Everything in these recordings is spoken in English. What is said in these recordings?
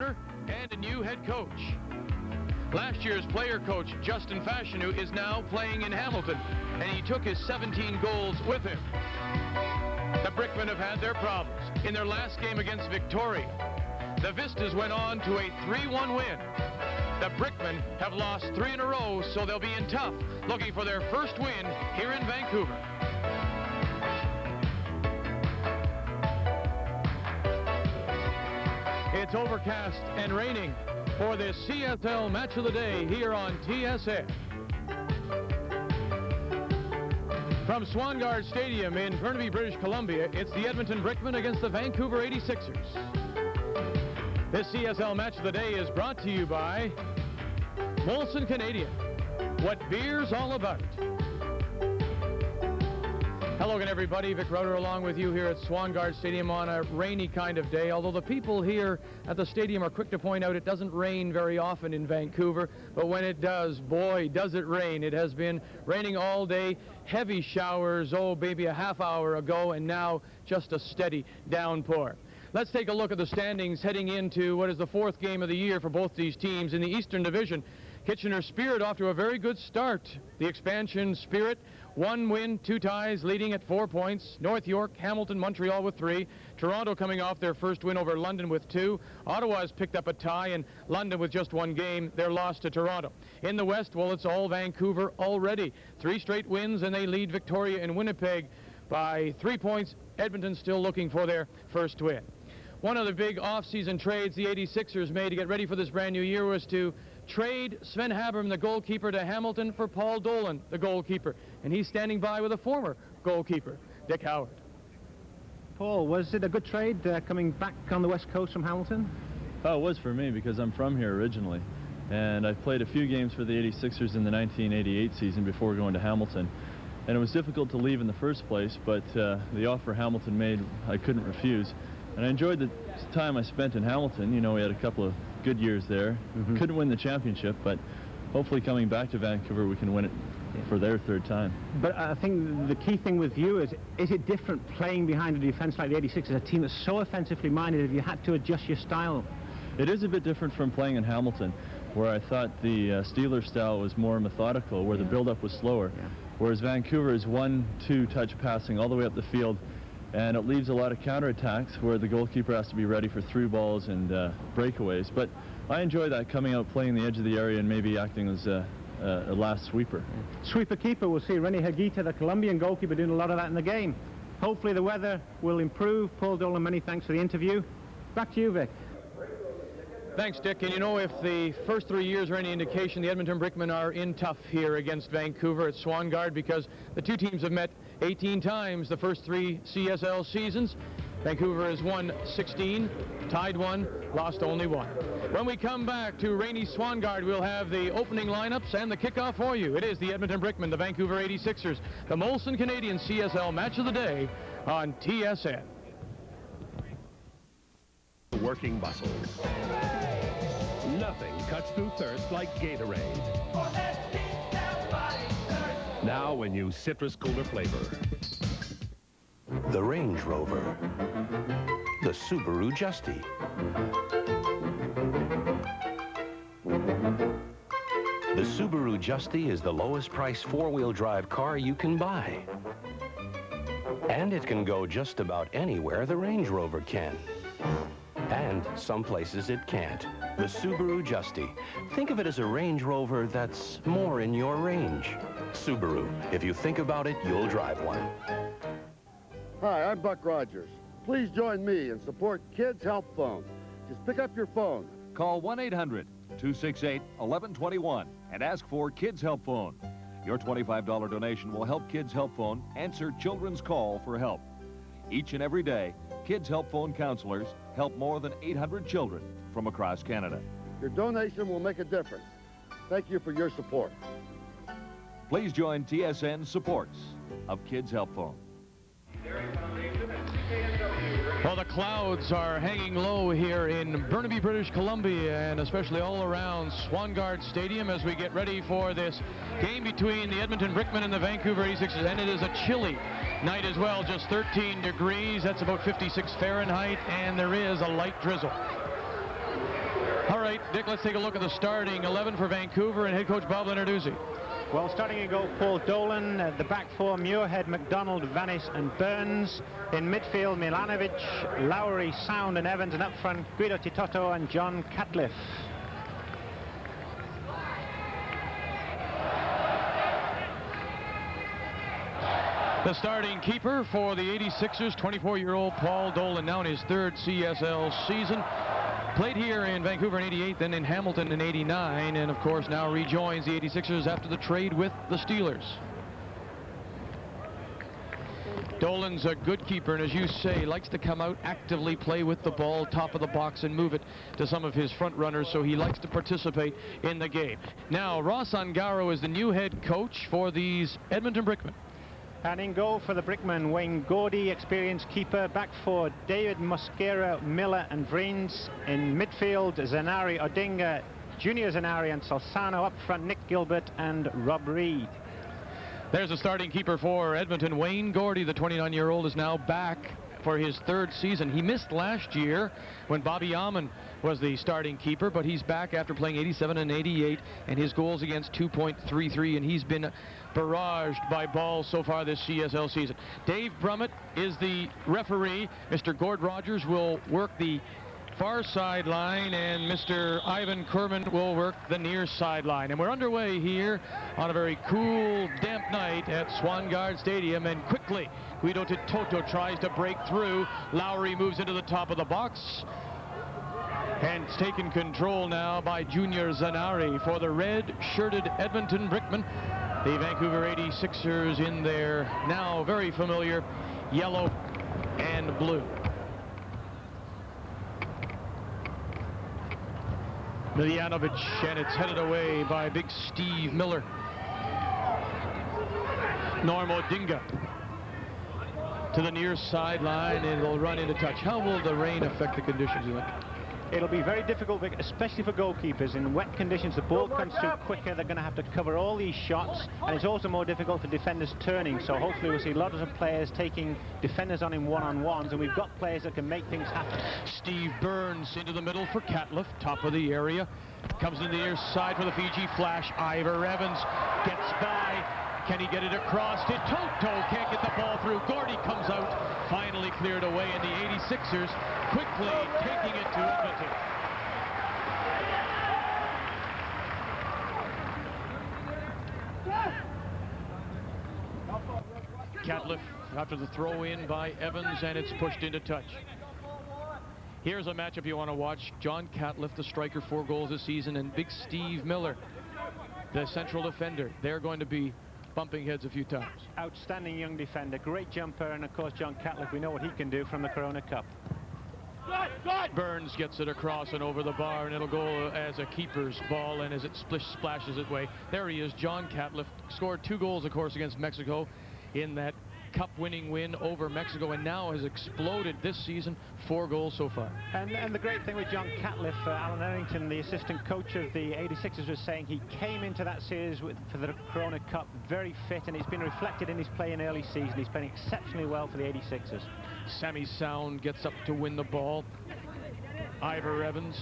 and a new head coach. Last year's player coach, Justin Fashanu, is now playing in Hamilton, and he took his 17 goals with him. The Brickmen have had their problems. In their last game against Victoria, the Vistas went on to a 3-1 win. The Brickmen have lost 3 in a row, so they'll be in tough, looking for their first win here in Vancouver. It's overcast and raining for this CSL Match of the Day here on TSN. From Swangard Stadium in Burnaby, British Columbia, it's the Edmonton Brickmen against the Vancouver 86ers. This CSL Match of the Day is brought to you by Molson Canadian, what beer's all about. Hello again, everybody. Vic Roeder along with you here at Swangard Stadium on a rainy kind of day, although the people here at the stadium are quick to point out it doesn't rain very often in Vancouver, but when it does, boy, does it rain. It has been raining all day, heavy showers, maybe a half hour ago, and now just a steady downpour. Let's take a look at the standings heading into what is the 4th game of the year for both these teams. In the Eastern Division, Kitchener Spirit off to a very good start. The expansion Spirit, 1 win, 2 ties, leading at 4 points. North York, Hamilton, Montreal with 3. Toronto coming off their first win over London with 2. Ottawa has picked up a tie, and London with just 1 game, their loss to Toronto. In the West, well, it's all Vancouver already. 3 straight wins, and they lead Victoria and Winnipeg by 3 points. Edmonton still looking for their first win. One of the big off-season trades the 86ers made to get ready for this brand new year was to trade Sven Habram, the goalkeeper, to Hamilton for Paul Dolan, the goalkeeper. And he's standing by with a former goalkeeper, Dick Howard. Paul, was it a good trade coming back on the West Coast from Hamilton? Oh, it was for me because I'm from here originally. And I played a few games for the 86ers in the 1988 season before going to Hamilton. And it was difficult to leave in the first place, but the offer Hamilton made, I couldn't refuse. And I enjoyed the time I spent in Hamilton. You know, we had a couple of good years there. Couldn't win the championship, but hopefully coming back to Vancouver, we can win it for their 3rd time. But I think the key thing with you is it different playing behind a defense like the 86ers, a team that's so offensively minded? Have you had to adjust your style? It is a bit different from playing in Hamilton, where I thought the Steelers style was more methodical, where the build-up was slower. Whereas Vancouver is 1-2 touch passing all the way up the field, and it leaves a lot of counterattacks where the goalkeeper has to be ready for through balls and breakaways. But I enjoy that, coming out, playing the edge of the area, and maybe acting as a last sweeper. Sweeper-keeper, we'll see Rennie Higuita, the Colombian goalkeeper, doing a lot of that in the game. Hopefully the weather will improve. Paul Dolan, many thanks for the interview. Back to you, Vic. Thanks, Dick. And you know, if the first 3 years are any indication, the Edmonton Brickmen are in tough here against Vancouver at Swangard, because the two teams have met 18 times the first 3 CSL seasons. Vancouver has won 16, tied 1, lost only 1. When we come back to rainy Swangard, we'll have the opening lineups and the kickoff for you. It is the Edmonton Brickmen, the Vancouver 86ers, the Molson Canadian CSL Match of the Day on TSN. Working muscles. Nothing cuts through thirst like Gatorade. Now when you citrus cooler flavor. The Range Rover. The Subaru Justy. The Subaru Justy is the lowest price 4-wheel drive car you can buy. And it can go just about anywhere the Range Rover can. And some places it can't. The Subaru Justy. Think of it as a Range Rover that's more in your range. Subaru. If you think about it, you'll drive one. Hi, I'm Buck Rogers. Please join me and support Kids Help Phone. Just pick up your phone. Call 1-800-268-1121 and ask for Kids Help Phone. Your $25 donation will help Kids Help Phone answer children's call for help. Each and every day, Kids Help Phone counselors help more than 800 children from across Canada. Your donation will make a difference. Thank you for your support. Please join TSN supports of Kids Help Phone. Well, the clouds are hanging low here in Burnaby, British Columbia, and especially all around Swangard Stadium as we get ready for this game between the Edmonton Brickmen and the Vancouver 86ers. And it is a chilly night as well, just 13 degrees. That's about 56 Fahrenheit, and there is a light drizzle. right, Dick, let's take a look at the starting 11 for Vancouver and head coach Bob Lenarduzzi. Well, starting in goal, Paul Dolan. The back four, Muirhead, McDonald, Vanis and Burns. In midfield, Milanovic, Lowry, Sound and Evans. And up front, Guido Titotto and John Catliff. The starting keeper for the 86ers, 24-year-old Paul Dolan, now in his third CSL season. Played here in Vancouver in 88, then in Hamilton in 89, and of course now rejoins the 86ers after the trade with the Steelers. Dolan's a good keeper, and as you say, likes to come out, actively play with the ball, top of the box, and move it to some of his front runners, so he likes to participate in the game. Now, Ross Ungaro is the new head coach for these Edmonton Brickmen. And in goal for the Brickmen, Wayne Gordy, experienced keeper. Back four, David Mosquera, Miller and Vriens. In midfield, Zanari, Odinga, Junior Zanari and Salsano. Up front, Nick Gilbert and Rob Reed. There's the starting keeper for Edmonton. Wayne Gordy, the 29-year-old, is now back for his third season. He missed last year when Bobby Amon was the starting keeper, but he's back after playing 87 and 88, and his goals against 2.33, and he's been barraged by balls so far this CSL season. Dave Brummett is the referee. Mr. Gord Rogers will work the far sideline, and Mr. Ivan Kerman will work the near sideline. And we're underway here on a very cool, damp night at Swangard Stadium, and quickly Guido Titotto tries to break through. Lowry moves into the top of the box, and it's taken control now by Junior Zanari for the red-shirted Edmonton Brickmen. The Vancouver 86ers in their now very familiar yellow and blue. Milanovic, and it's headed away by big Steve Miller. Norm Odinga to the near sideline, and it'll run into touch. How will the rain affect the conditions, you think? It'll be very difficult, especially for goalkeepers. In wet conditions, the ball comes through quicker. They're going to have to cover all these shots, and it's also more difficult for defenders turning. So hopefully we'll see lots of players taking defenders on in one-on-ones, and we've got players that can make things happen. Steve Burns into the middle for Catliff, top of the area. Comes in the near side for the Fiji Flash. Ivor Evans gets by. Can he get it across? Titotto can't get the ball through. Gordy comes out, finally cleared away, and the 86ers quickly taking it to Edmonton. Catliff after the throw in by Evans, and it's pushed into touch. Here's a matchup you want to watch. John Catliff, the striker, 4 goals this season, and big Steve Miller, the central defender. They're going to be bumping heads a few times. Outstanding young defender, great jumper, and of course John Catliff, we know what he can do from the Corona Cup. Burns gets it across and over the bar, and it'll go as a keeper's ball, and as it splashes its way. There he is, John Catliff, scored 2 goals, of course, against Mexico in that cup-winning win over Mexico, and now has exploded this season, 4 goals so far. And the great thing with John Catliff, Alan Errington, the assistant coach of the 86ers, was saying he came into that series for the Corona Cup very fit, and it's been reflected in his play in early season. He's playing exceptionally well for the 86ers. Sammy Sound gets up to win the ball. Ivor Evans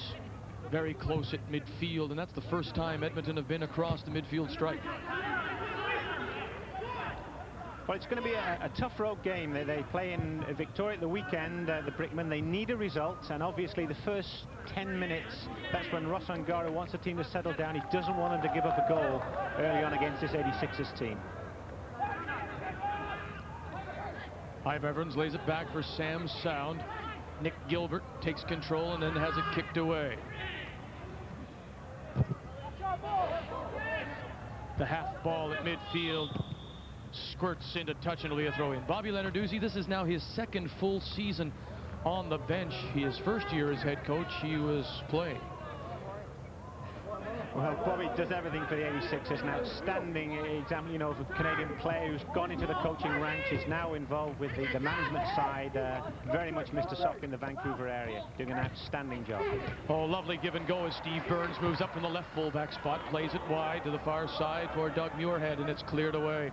very close at midfield, and that's the first time Edmonton have been across the midfield stripe. Well, it's going to be a tough road game. They play in Victoria at the weekend, the Brickmen. They need a result, and obviously the first 10 minutes, that's when Ross Ungaro wants the team to settle down. He doesn't want them to give up a goal early on against this 86ers team. Ivor Evans lays it back for Sam Sound. Nick Gilbert takes control and then has it kicked away. The half ball at midfield squirts into touch, and it'll be a throw-in. Bobby Lenarduzzi, this is now his second full season on the bench. His first year as head coach, he was playing. Well, Bobby does everything for the 86ers. An outstanding example, you know, of a Canadian player who's gone into the coaching ranks. He's now involved with the management side. Very much Mr. Sock in the Vancouver area, doing an outstanding job. Oh, lovely give and go as Steve Burns moves up from the left fullback spot, plays it wide to the far side for Doug Muirhead, and it's cleared away.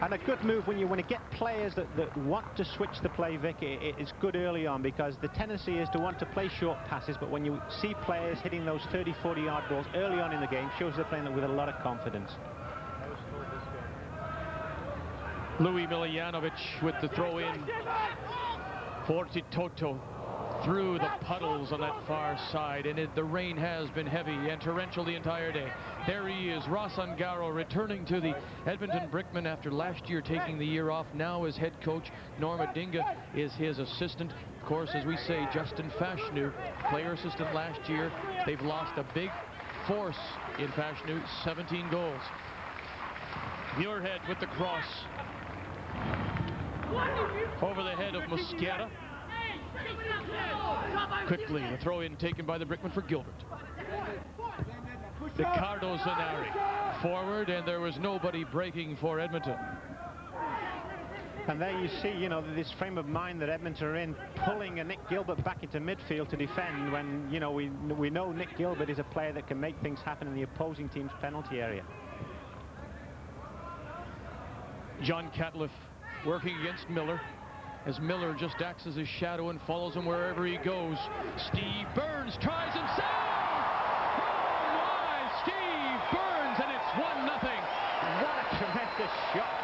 And a good move when you want to get players that want to switch the play, Vic. It's good early on, because the tendency is to want to play short passes, but when you see players hitting those 30, 40-yard balls early on in the game, shows they're playing with a lot of confidence. Louis Miljanovic with the throw in for Toto through the puddles on that far side, and the rain has been heavy and torrential the entire day. There he is, Ross Ungaro, returning to the Edmonton Brickmen after last year taking the year off. Now as head coach, Norm Odinga is his assistant. Of course, as we say, Justin Fashanu, player assistant last year. They've lost a big force in Fashanu, 17 goals. Muirhead with the cross over the head of Mosquera. Quickly, the throw-in taken by the Brickman for Gilbert. Ricardo Zanari forward, and there was nobody breaking for Edmonton. And there you see, you know, this frame of mind that Edmonton are in, pulling a Nick Gilbert back into midfield to defend when, you know, we know Nick Gilbert is a player that can make things happen in the opposing team's penalty area. John Catliff working against Miller, as Miller just acts as his shadow and follows him wherever he goes. Steve Burns tries himself! Oh my, Steve Burns, and it's 1-0. What a tremendous shot.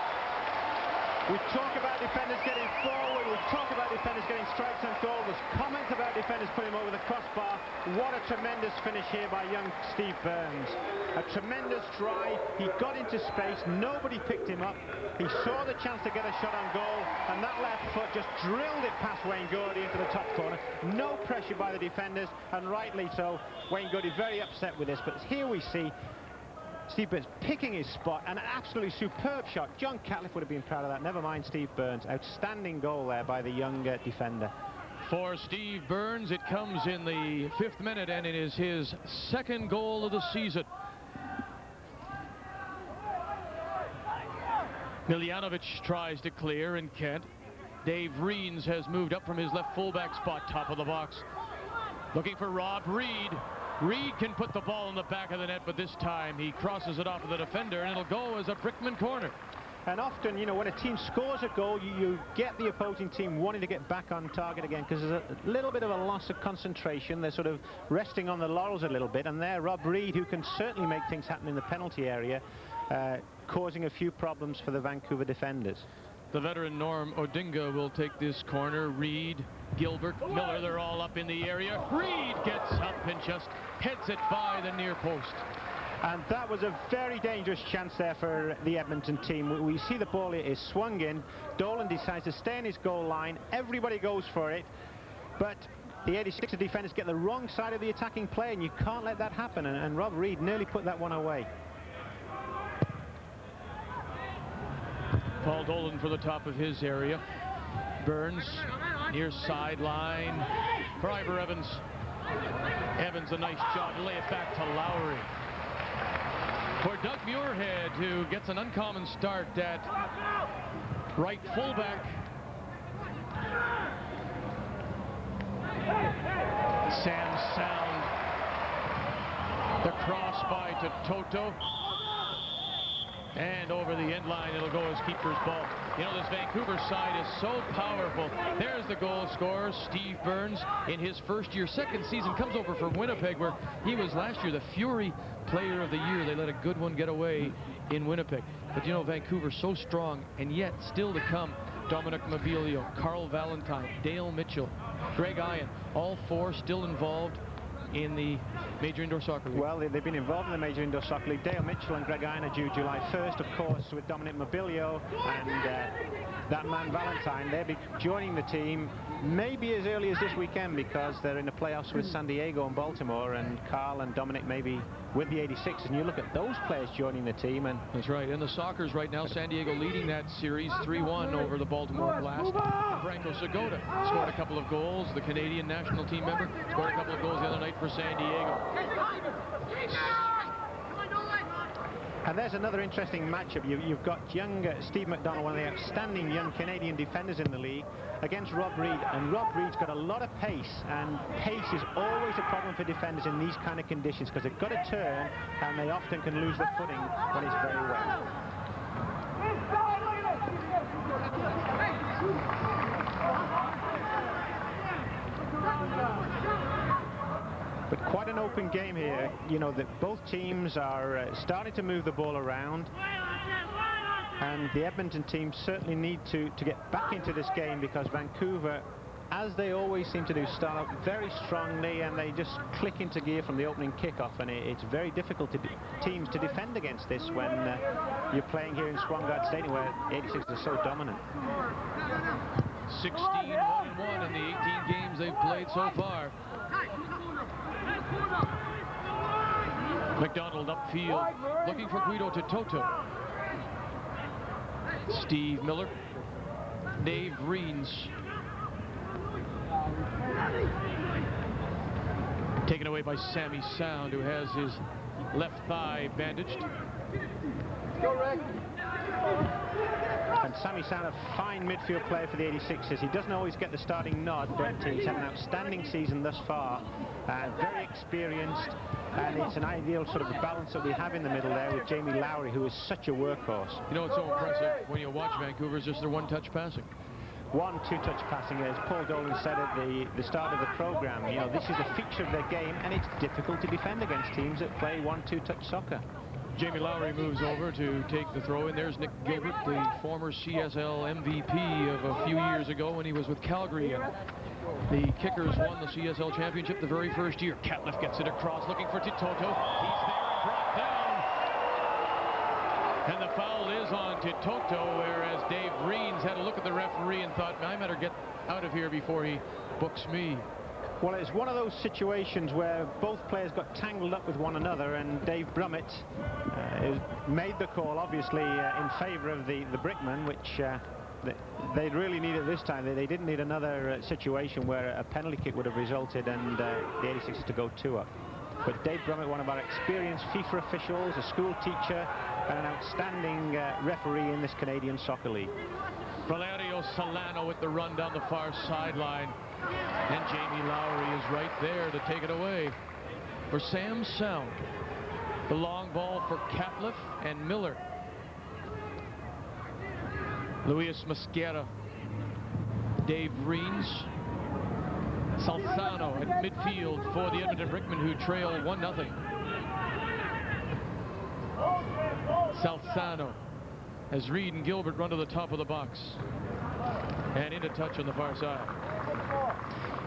We talk about defenders getting forward, we talk about defenders getting strikes on goal. There's comments about defenders putting him over the crossbar. What a tremendous finish here by young Steve Burns. A tremendous drive. He got into space, nobody picked him up. He saw the chance to get a shot on goal, and that left foot just drilled it past Wayne Gordy into the top corner. No pressure by the defenders, and rightly so. Wayne Gordy very upset with this, but here we see Steve Burns picking his spot, an absolutely superb shot. John Catliff would have been proud of that. Never mind Steve Burns. Outstanding goal there by the young defender. For Steve Burns, it comes in the 5th minute, and it is his 2nd goal of the season. Miljanovic tries to clear and can't. Dave Reens has moved up from his left fullback spot, top of the box. Looking for Rob Reed. Reed can put the ball in the back of the net, but this time he crosses it off of the defender, and it'll go as a Brickman corner. And often, you know, when a team scores a goal, you get the opposing team wanting to get back on target again, because there's a little bit of a loss of concentration. They're sort of resting on the laurels a little bit, and there Rob Reed, who can certainly make things happen in the penalty area, causing a few problems for the Vancouver defenders. The veteran Norm Odinga will take this corner. Reed, Gilbert, Miller, they're all up in the area. Reed gets up and just heads it by the near post. And that was a very dangerous chance there for the Edmonton team. We see the ball is swung in. Dolan decides to stay in his goal line. Everybody goes for it. But the 86er defenders get the wrong side of the attacking play, and you can't let that happen. And Rob Reed nearly put that one away. Paul Dolan for the top of his area. Burns near sideline for Ivor Evans. Evans, a nice job to lay it back to Lowry. For Doug Muirhead, who gets an uncommon start at right fullback. Sam Sound. The cross by to Toto. And over the end line, it'll go as keeper's ball. You know, this Vancouver side is so powerful. There's the goal scorer, Steve Burns, in his first year. 2nd season, comes over from Winnipeg, where he was last year the Fury Player of the Year. They let a good one get away in Winnipeg. But, you know, Vancouver's so strong, and yet still to come, Dominic Mobilio, Carl Valentine, Dale Mitchell, Greg Ian, all 4 still involved in the Major Indoor Soccer League. Well, they've been involved in the Major Indoor Soccer League. Dale Mitchell and Greg Ian are due July 1st, of course, with Dominic Mobilio and that man Valentine. They'll be joining the team maybe as early as this weekend, because they're in the playoffs with San Diego and Baltimore, and Carl and Dominic may be with the 86ers, and you look at those players joining the team. And that's right. In the Soccers right now, San Diego leading that series 3-1 over the Baltimore Blast. Franco Segota scored a couple of goals. The Canadian national team member scored a couple of goals the other night for San Diego. And there's another interesting matchup. You've got young Steve McDonald, one of the outstanding young Canadian defenders in the league, against Rob Reed. And Rob Reed's got a lot of pace, and pace is always a problem for defenders in these kind of conditions, because they've got to turn, and they often can lose their footing when it's very wet. But quite an open game here. You know, that both teams are starting to move the ball around. And the Edmonton team certainly need to get back into this game, because Vancouver, as they always seem to do, start out very strongly and they just click into gear from the opening kickoff, and it's very difficult to teams to defend against this when you're playing here in Swangard Stadium, where 86 are so dominant. 16-1-1 in the 18 games they've played so far. McDonald upfield, looking for Guido to Toto. Steve Miller, Dave Reens. Taken away by Sammy Sound, who has his left thigh bandaged. And Sammy Sound, a fine midfield player for the 86ers. He doesn't always get the starting nod, but he's had an outstanding season thus far. Very experienced, and it's an ideal sort of balance that we have in the middle there with Jamie Lowry, who is such a workhorse. You know what's so impressive when you watch Vancouver is just their one-touch passing. 1-2 touch passing, as Paul Dolan said at the start of the program. You know, this is a feature of their game, and it's difficult to defend against teams that play 1-2 touch soccer. Jamie Lowry moves over to take the throw in. There's Nick Gilbert, the former CSL MVP of a few years ago when he was with Calgary, and the Kickers won the CSL championship the very first year. Catliff gets it across, looking for Titoto. He's there and brought down. And the foul is on Titoto, whereas Dave Reens had a look at the referee and thought, I better get out of here before he books me. Well, it's one of those situations where both players got tangled up with one another, and Dave Brummett made the call, obviously, in favor of the Brickman, which they really needed this time. They didn't need another situation where a penalty kick would have resulted and the 86ers to go 2-up. But Dave Brummett, one of our experienced FIFA officials, a school teacher, and an outstanding referee in this Canadian Soccer League. Valerio Solano with the run down the far sideline. And Jamie Lowry is right there to take it away for Sam Sound. The long ball for Catliff and Miller. Luis Mosquera, Dave Reens, Salzano at midfield for the Edmonton Brickmen, who trail 1-0. Salzano as Reed and Gilbert run to the top of the box and into touch on the far side.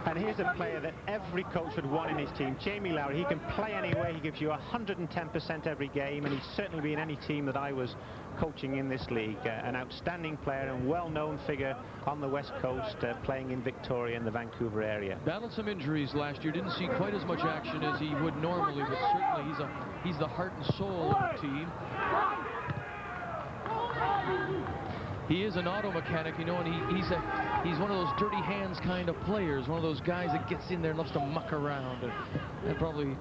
And here's a player that every coach would want in his team, Jamie Lowry. He can play anywhere. He gives you 110% every game, and he's certainly been in any team that I was coaching in this league. An outstanding player and well-known figure on the West Coast, playing in Victoria and the Vancouver area. Battled some injuries last year. Didn't see quite as much action as he would normally, but certainly he's the heart and soul of the team. He is an auto mechanic, you know, and he's one of those dirty hands kind of players, one of those guys that gets in there and loves to muck around, and that probably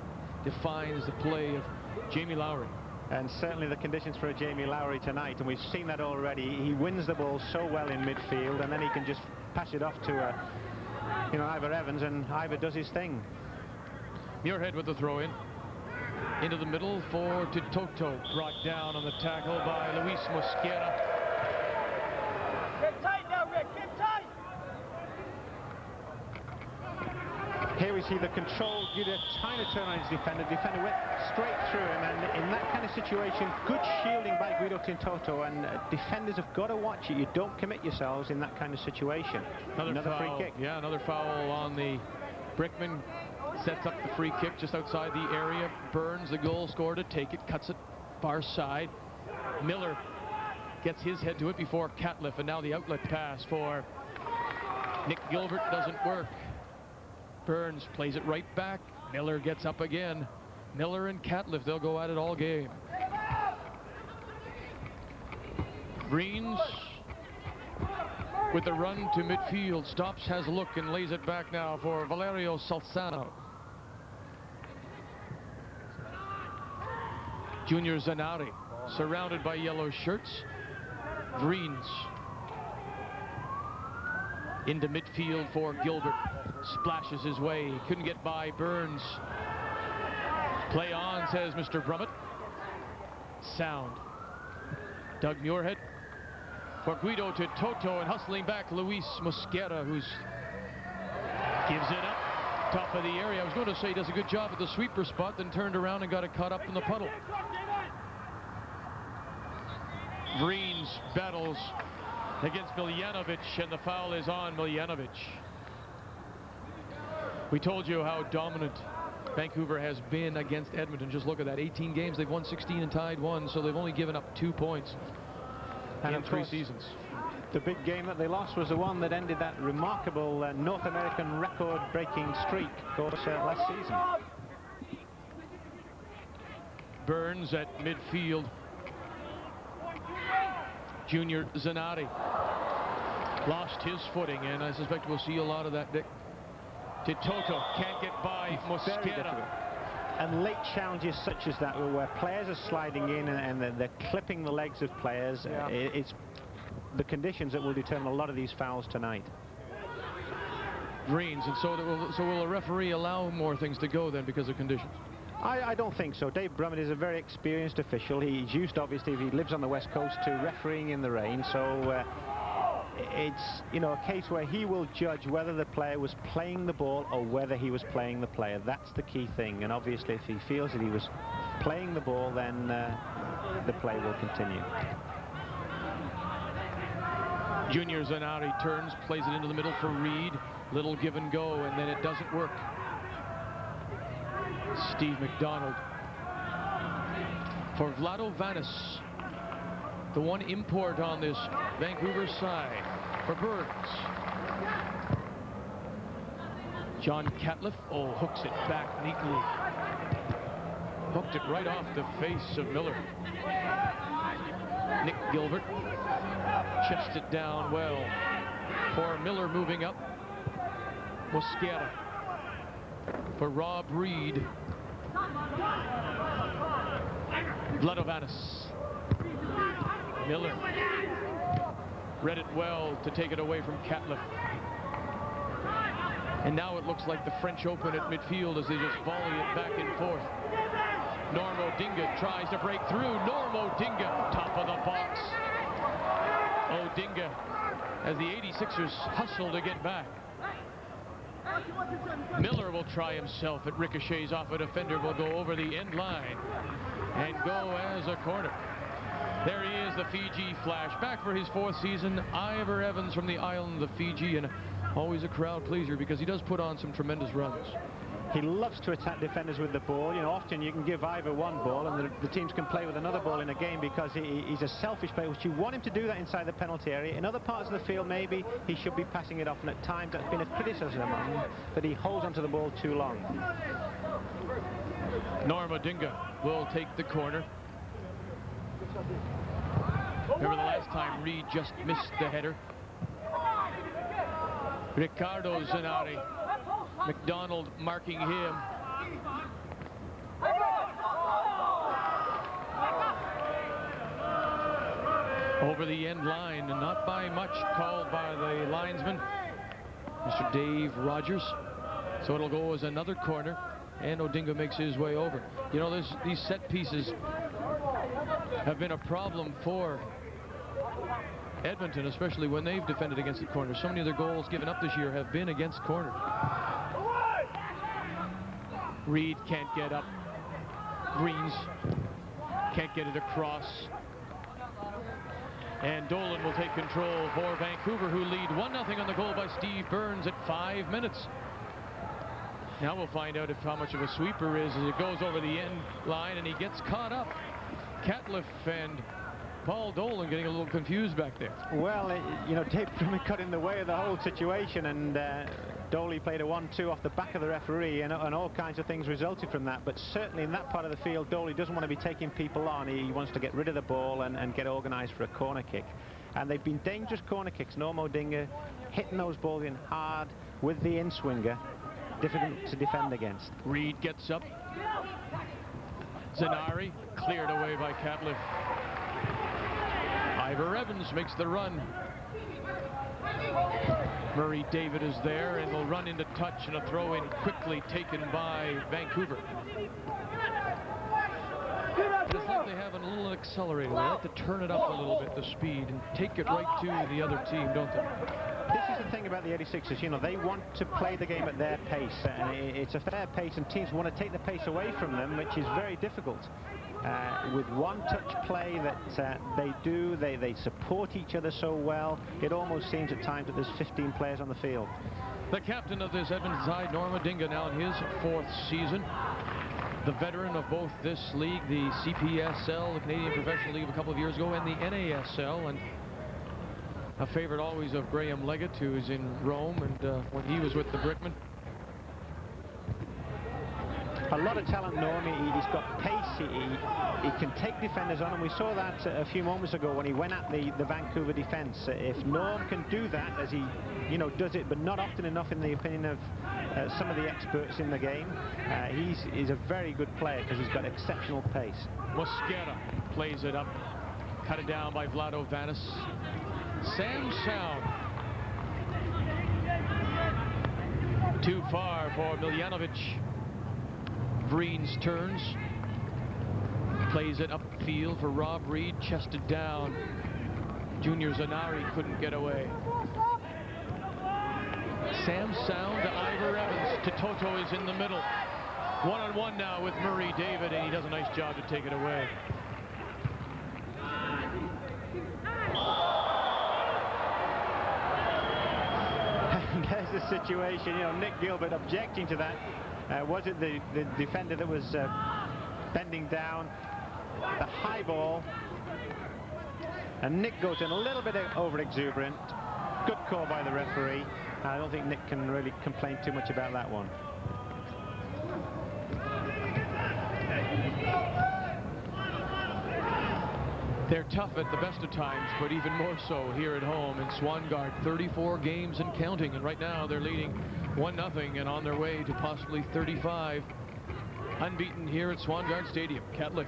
defines the play of Jamie Lowry. And certainly the conditions for a Jamie Lowry tonight, and we've seen that already. He wins the ball so well in midfield, and then he can just pass it off to Ivor Evans, and Ivor does his thing. Muirhead with the throw in. Into the middle for Titoto, brought down on the tackle by Luis Mosquera. Get tight now, Rick, get tight! Here we see the control, Guido trying to turn on his defender. Defender went straight through him, and in that kind of situation, good shielding by Guido Tintoto, and defenders have got to watch it. You don't commit yourselves in that kind of situation. Another free kick. Yeah, another foul on the Brickman. Sets up the free kick just outside the area. Burns, the goal scorer, to take it, cuts it far side. Miller gets his head to it before Catliff, and now the outlet pass for Nick Gilbert doesn't work. Burns plays it right back. Miller gets up again. Miller and Catliff, they'll go at it all game. Reens with the run to midfield, stops, has a look, and lays it back now for Valerio Salzano. Junior Zanari surrounded by yellow shirts. Reens into midfield for Gilbert. Splashes his way. Couldn't get by Burns. Play on, says Mr. Brummett. Sound. Doug Muirhead. For Guido to Toto, and hustling back Luis Mosquera, who's gives it up. Top of the area. I was going to say he does a good job at the sweeper spot, then turned around and got it caught up in the puddle. Vreens battles against Miljanovic, and the foul is on Miljanovic. We told you how dominant Vancouver has been against Edmonton. Just look at that. 18 games, they've won 16 and tied 1, so they've only given up 2 points in 3 seasons. The big game that they lost was the one that ended that remarkable North American record-breaking streak, of course, last season. Burns at midfield. Junior Zanatti lost his footing, and I suspect we'll see a lot of that. Toto can't get by Mosquera. And late challenges such as that, where players are sliding in and they're clipping the legs of players, it's the conditions that will determine a lot of these fouls tonight. Greens, and so will a referee allow more things to go then because of conditions? I don't think so. Dave Brummett is a very experienced official. He's used, obviously, if he lives on the West Coast, to refereeing in the rain. So it's, you know, a case where he will judge whether the player was playing the ball or whether he was playing the player. That's the key thing. And obviously, if he feels that he was playing the ball, then the play will continue. Junior Zanatti turns, plays it into the middle for Reed. Little give and go, and then it doesn't work. Steve McDonald for Vlado Vanis, the one import on this Vancouver side for Burns. John Catliff, hooks it back neatly. Hooked it right off the face of Miller. Nick Gilbert chests it down well for Miller, moving up. Mosquera for Rob Reed. Vladovanis. Miller read it well to take it away from Catliff. And now it looks like the French Open at midfield as they just volley it back and forth. Norm Odinga tries to break through. Norm Odinga, top of the box. Odinga, as the 86ers hustle to get back. Miller will try himself. It ricochets off a defender, will go over the end line and go as a corner. There he is, the Fiji Flash, back for his 4th season. Ivor Evans from the island of Fiji, and always a crowd pleaser because he does put on some tremendous runs. He loves to attack defenders with the ball. You know, often you can give Ivor one ball and the teams can play with another ball in a game because he's a selfish player, which you want him to do that inside the penalty area. In other parts of the field, maybe he should be passing it off, and at times that's been a criticism of him, that he holds onto the ball too long. Norm Odinga will take the corner. Remember the last time Reed just missed the header. Ricardo Zanatti. McDonald marking him. Over the end line, and not by much, called by the linesman, Mr. Dave Rogers. So it'll go as another corner, and Odinga makes his way over. You know, these set pieces have been a problem for Edmonton, especially when they've defended against the corner. So many of their goals given up this year have been against corners. Reed can't get up. Greens can't get it across. And Dolan will take control for Vancouver, who lead 1-0 on the goal by Steve Burns at 5 minutes. Now we'll find out how much of a sweeper is as it goes over the end line and he gets caught up. Catliff and Paul Dolan getting a little confused back there. Well, you know, Dave Brummett got in the way of the whole situation, and Doley played a 1-2 off the back of the referee, and all kinds of things resulted from that. But certainly in that part of the field, Doley doesn't want to be taking people on. He wants to get rid of the ball and get organised for a corner kick. And they've been dangerous corner kicks. Norm Odinga hitting those balls in hard with the in-swinger. Difficult to defend against. Reed gets up. Zanari cleared away by Catliff. Ivor Evans makes the run. Murray David is there and will run into touch, and a throw in quickly taken by Vancouver. It's like they have a little accelerator. They like to turn it up a little bit, the speed, and take it right to the other team, don't they? This is the thing about the 86ers, you know, they want to play the game at their pace, and it's a fair pace, and teams want to take the pace away from them, which is very difficult. With one-touch play that they do, they support each other so well, it almost seems at times that there's 15 players on the field. The captain of this Edmonton side, Norma Dinga, now in his 4th season. The veteran of both this league, the CPSL, the Canadian Professional League of a couple of years ago, and the NASL, and a favorite always of Graham Leggett, who is in Rome, and when he was with the Brickmen. A lot of talent, Norm. He's got pace. He can take defenders on, and we saw that a few moments ago when he went at the Vancouver defense. If Norm can do that, as he, you know, does it, but not often enough in the opinion of some of the experts in the game, he's a very good player because he's got exceptional pace. Mosquera plays it up, cut it down by Vlado Vanis. Sam Sound. Too far for Miljanovic. Vreens turns, plays it upfield for Rob Reed, chested down. Junior Zanari couldn't get away. Sam Sound to Ivor Evans. Toto is in the middle. One-on-one now with Murray David, and he does a nice job to take it away. And there's the situation, you know, Nick Gilbert objecting to that. Was it the defender that was bending down? The high ball. And Nick goes in a little bit over-exuberant. Good call by the referee. I don't think Nick can really complain too much about that one. They're tough at the best of times, but even more so here at home in Swangard. 34 games and counting, and right now they're leading 1-0 and on their way to possibly 35. Unbeaten here at Swangard Stadium. Ketlick.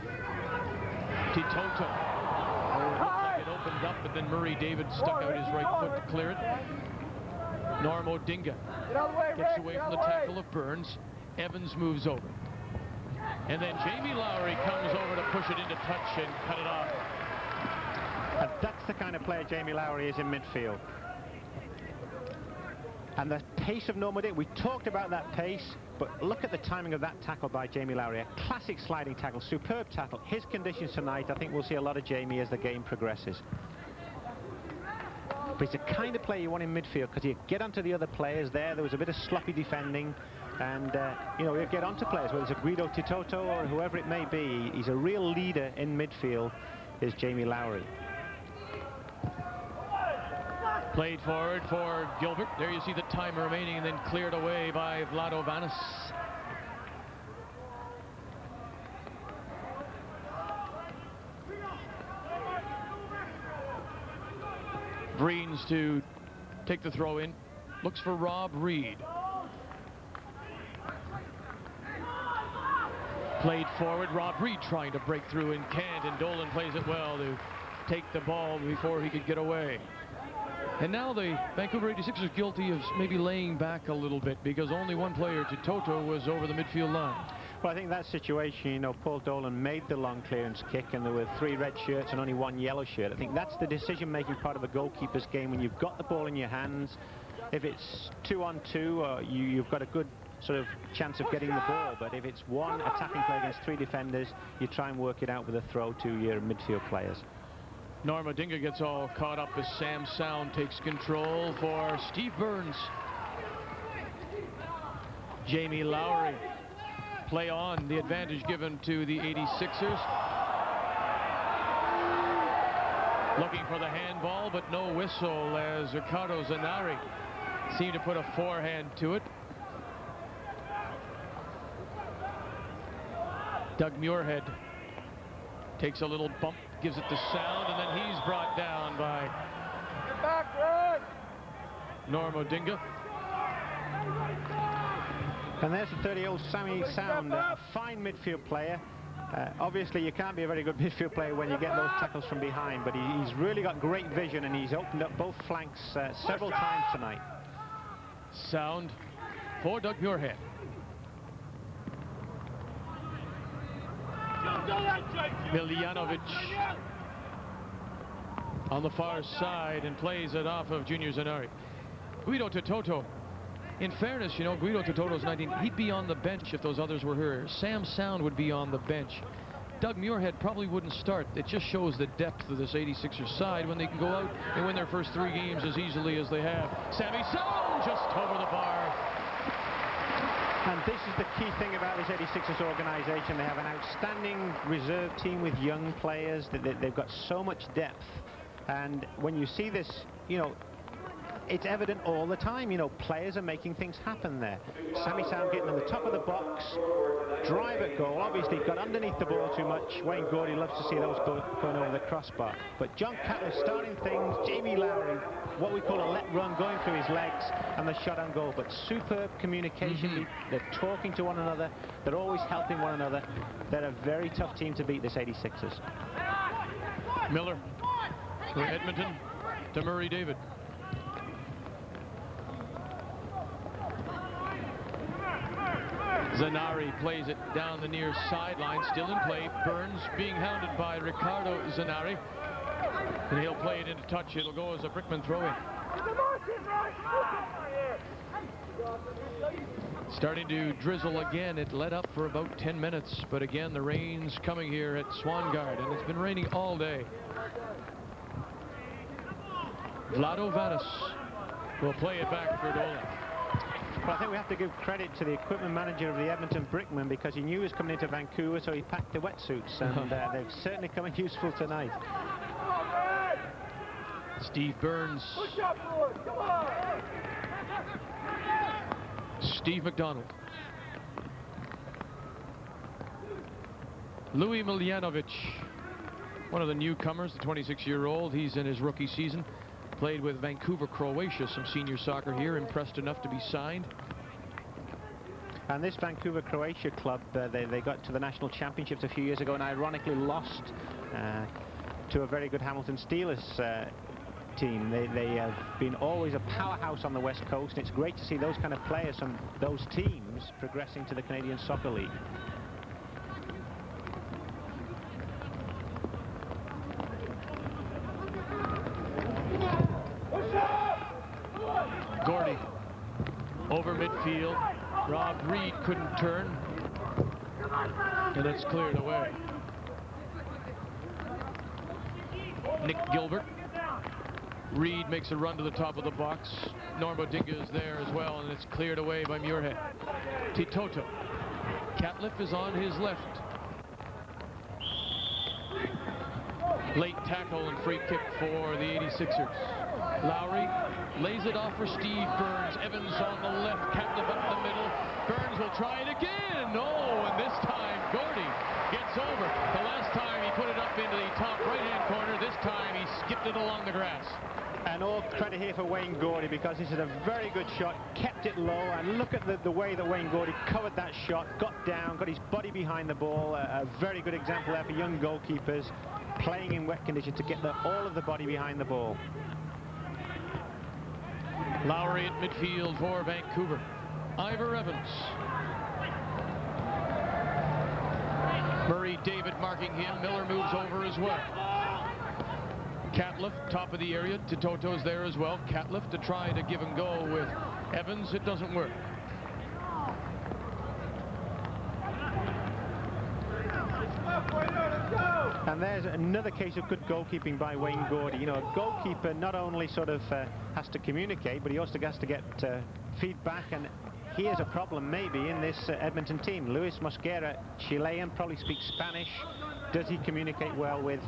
Titoto. Oh, it looked like it opened up, but then Murray David stuck out his right foot to clear it. Normo Dinga gets away from the tackle of Burns. Evans moves over. And then Jamie Lowry comes over to push it into touch and cut it off. And that's the kind of player Jamie Lowry is in midfield. And the pace of Norma Dinga, we talked about that pace, but look at the timing of that tackle by Jamie Lowry. A classic sliding tackle, superb tackle. His conditions tonight, I think we'll see a lot of Jamie as the game progresses. But he's the kind of player you want in midfield because you get onto the other players there. There was a bit of sloppy defending, and you know, you get onto players, whether it's a Guido Titoto or whoever it may be. He's a real leader in midfield, is Jamie Lowry. Played forward for Gilbert. There you see the time remaining, and then cleared away by Vlado Vanis. Vreens to take the throw in. Looks for Rob Reed. Played forward. Rob Reed trying to break through and can't, and Dolan plays it well to take the ball before he could get away. And now the Vancouver 86ers guilty of maybe laying back a little bit because only one player, Titoto, was over the midfield line. Well, I think that situation, you know, Paul Dolan made the long clearance kick and there were 3 red shirts and only 1 yellow shirt. I think that's the decision-making part of a goalkeeper's game when you've got the ball in your hands. If it's 2-on-2, you've got a good sort of chance of getting the ball, but if it's one attacking play against 3 defenders, you try and work it out with a throw to your midfield players. Norma Dinga gets all caught up as Sam Sound takes control for Steve Burns. Jamie Lowry. Play on, the advantage given to the 86ers. Looking for the handball, but no whistle as Ricardo Zanari seemed to put a forehand to it. Doug Muirhead takes a little bump, gives it to Sound, and then he's brought down by Get back, Greg! Norma Dinga. And there's the 30-year-old Sammy Sound, a fine midfield player. Obviously, you can't be a very good midfield player when you get those tackles from behind, but he's really got great vision, and he's opened up both flanks several times tonight. Sound for Doug Muirhead. Miljanovic on the far side and plays it off of Junior Zanari. Guido Tototo. In fairness, you know, Guido Tototo's 19. He'd be on the bench if those others were here. Sam Sound would be on the bench. Doug Muirhead probably wouldn't start. It just shows the depth of this 86ers side when they can go out and win their first 3 games as easily as they have. Sammy Sound just over the bar. And this is the key thing about this 86ers organization. They have an outstanding reserve team with young players. They've got so much depth. And when you see this, you know, it's evident all the time. You know, players are making things happen there. Sammy Sound getting on the top of the box, drive at goal. Obviously got underneath the ball too much. Wayne Gordy loves to see those going over the crossbar. But John Catlett starting things. Jamie Lowry, what we call a let run, going through his legs, and the shot on goal. But superb communication. They're talking to one another. They're always helping one another. They're a very tough team to beat, this 86ers. Miller for Edmonton to Murray David. Zanari plays it down the near sideline, still in play. Burns being hounded by Ricardo Zanari. And he'll play it into touch. It'll go as a Brickman throw-in. Starting to drizzle again. It let up for about 10 minutes, but again the rain's coming here at Swangard, and it's been raining all day. Vlado Vanis will play it back for Dolan. Well, I think we have to give credit to the equipment manager of the Edmonton Brickman, because he knew he was coming into Vancouver, so he packed the wetsuits, and they've certainly come in useful tonight. Steve Burns. Steve McDonald. Louis Miljanovic, one of the newcomers, the 26-year-old. He's in his rookie season. Played with Vancouver, Croatia, some senior soccer here. Impressed enough to be signed. And this Vancouver, Croatia club, they got to the national championships a few years ago and ironically lost to a very good Hamilton Steelers team. They have been always a powerhouse on the West Coast, and it's great to see those kind of players from those teams progressing to the Canadian Soccer League. Gordy over midfield. Rob Reed couldn't turn, and it's cleared away. Nick Gilbert. Reed makes a run to the top of the box. Norm Bodinga is there as well, and it's cleared away by Muirhead. Titoto. Catlett is on his left. Late tackle and free kick for the 86ers. Lowry lays it off for Steve Burns. Evans on the left, Catlett up the middle. Burns will try it again. Oh, and this time Gordy gets over. The last time he put it up into the top right-hand corner. This time he skipped it along the grass. And all credit here for Wayne Gordy, because this is a very good shot, kept it low, and look at the way that Wayne Gordy covered that shot, got down, got his body behind the ball. A very good example there for young goalkeepers playing in wet conditions to get all of the body behind the ball. Lowry at midfield for Vancouver. Ivor Evans. Murray David marking him. Miller moves over as well. Catlett, top of the area. Titoto's there as well. Catlett to try to give and go with Evans. It doesn't work. And there's another case of good goalkeeping by Wayne Gordy. You know, a goalkeeper not only sort of has to communicate, but he also has to get feedback. And he has a problem maybe in this Edmonton team. Luis Mosquera, Chilean, probably speaks Spanish. Does he communicate well with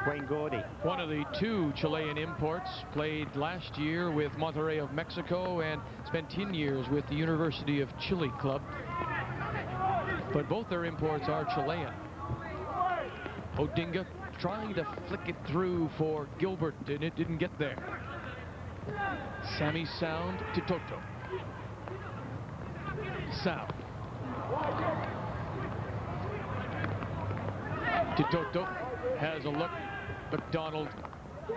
Wayne Gordy? One of the 2 Chilean imports, played last year with Monterrey of Mexico and spent 10 years with the University of Chile club. But both their imports are Chilean. Odinga trying to flick it through for Gilbert, and it didn't get there. Sammy Sound to Toto. Sound. To Toto. Has a look. McDonald. The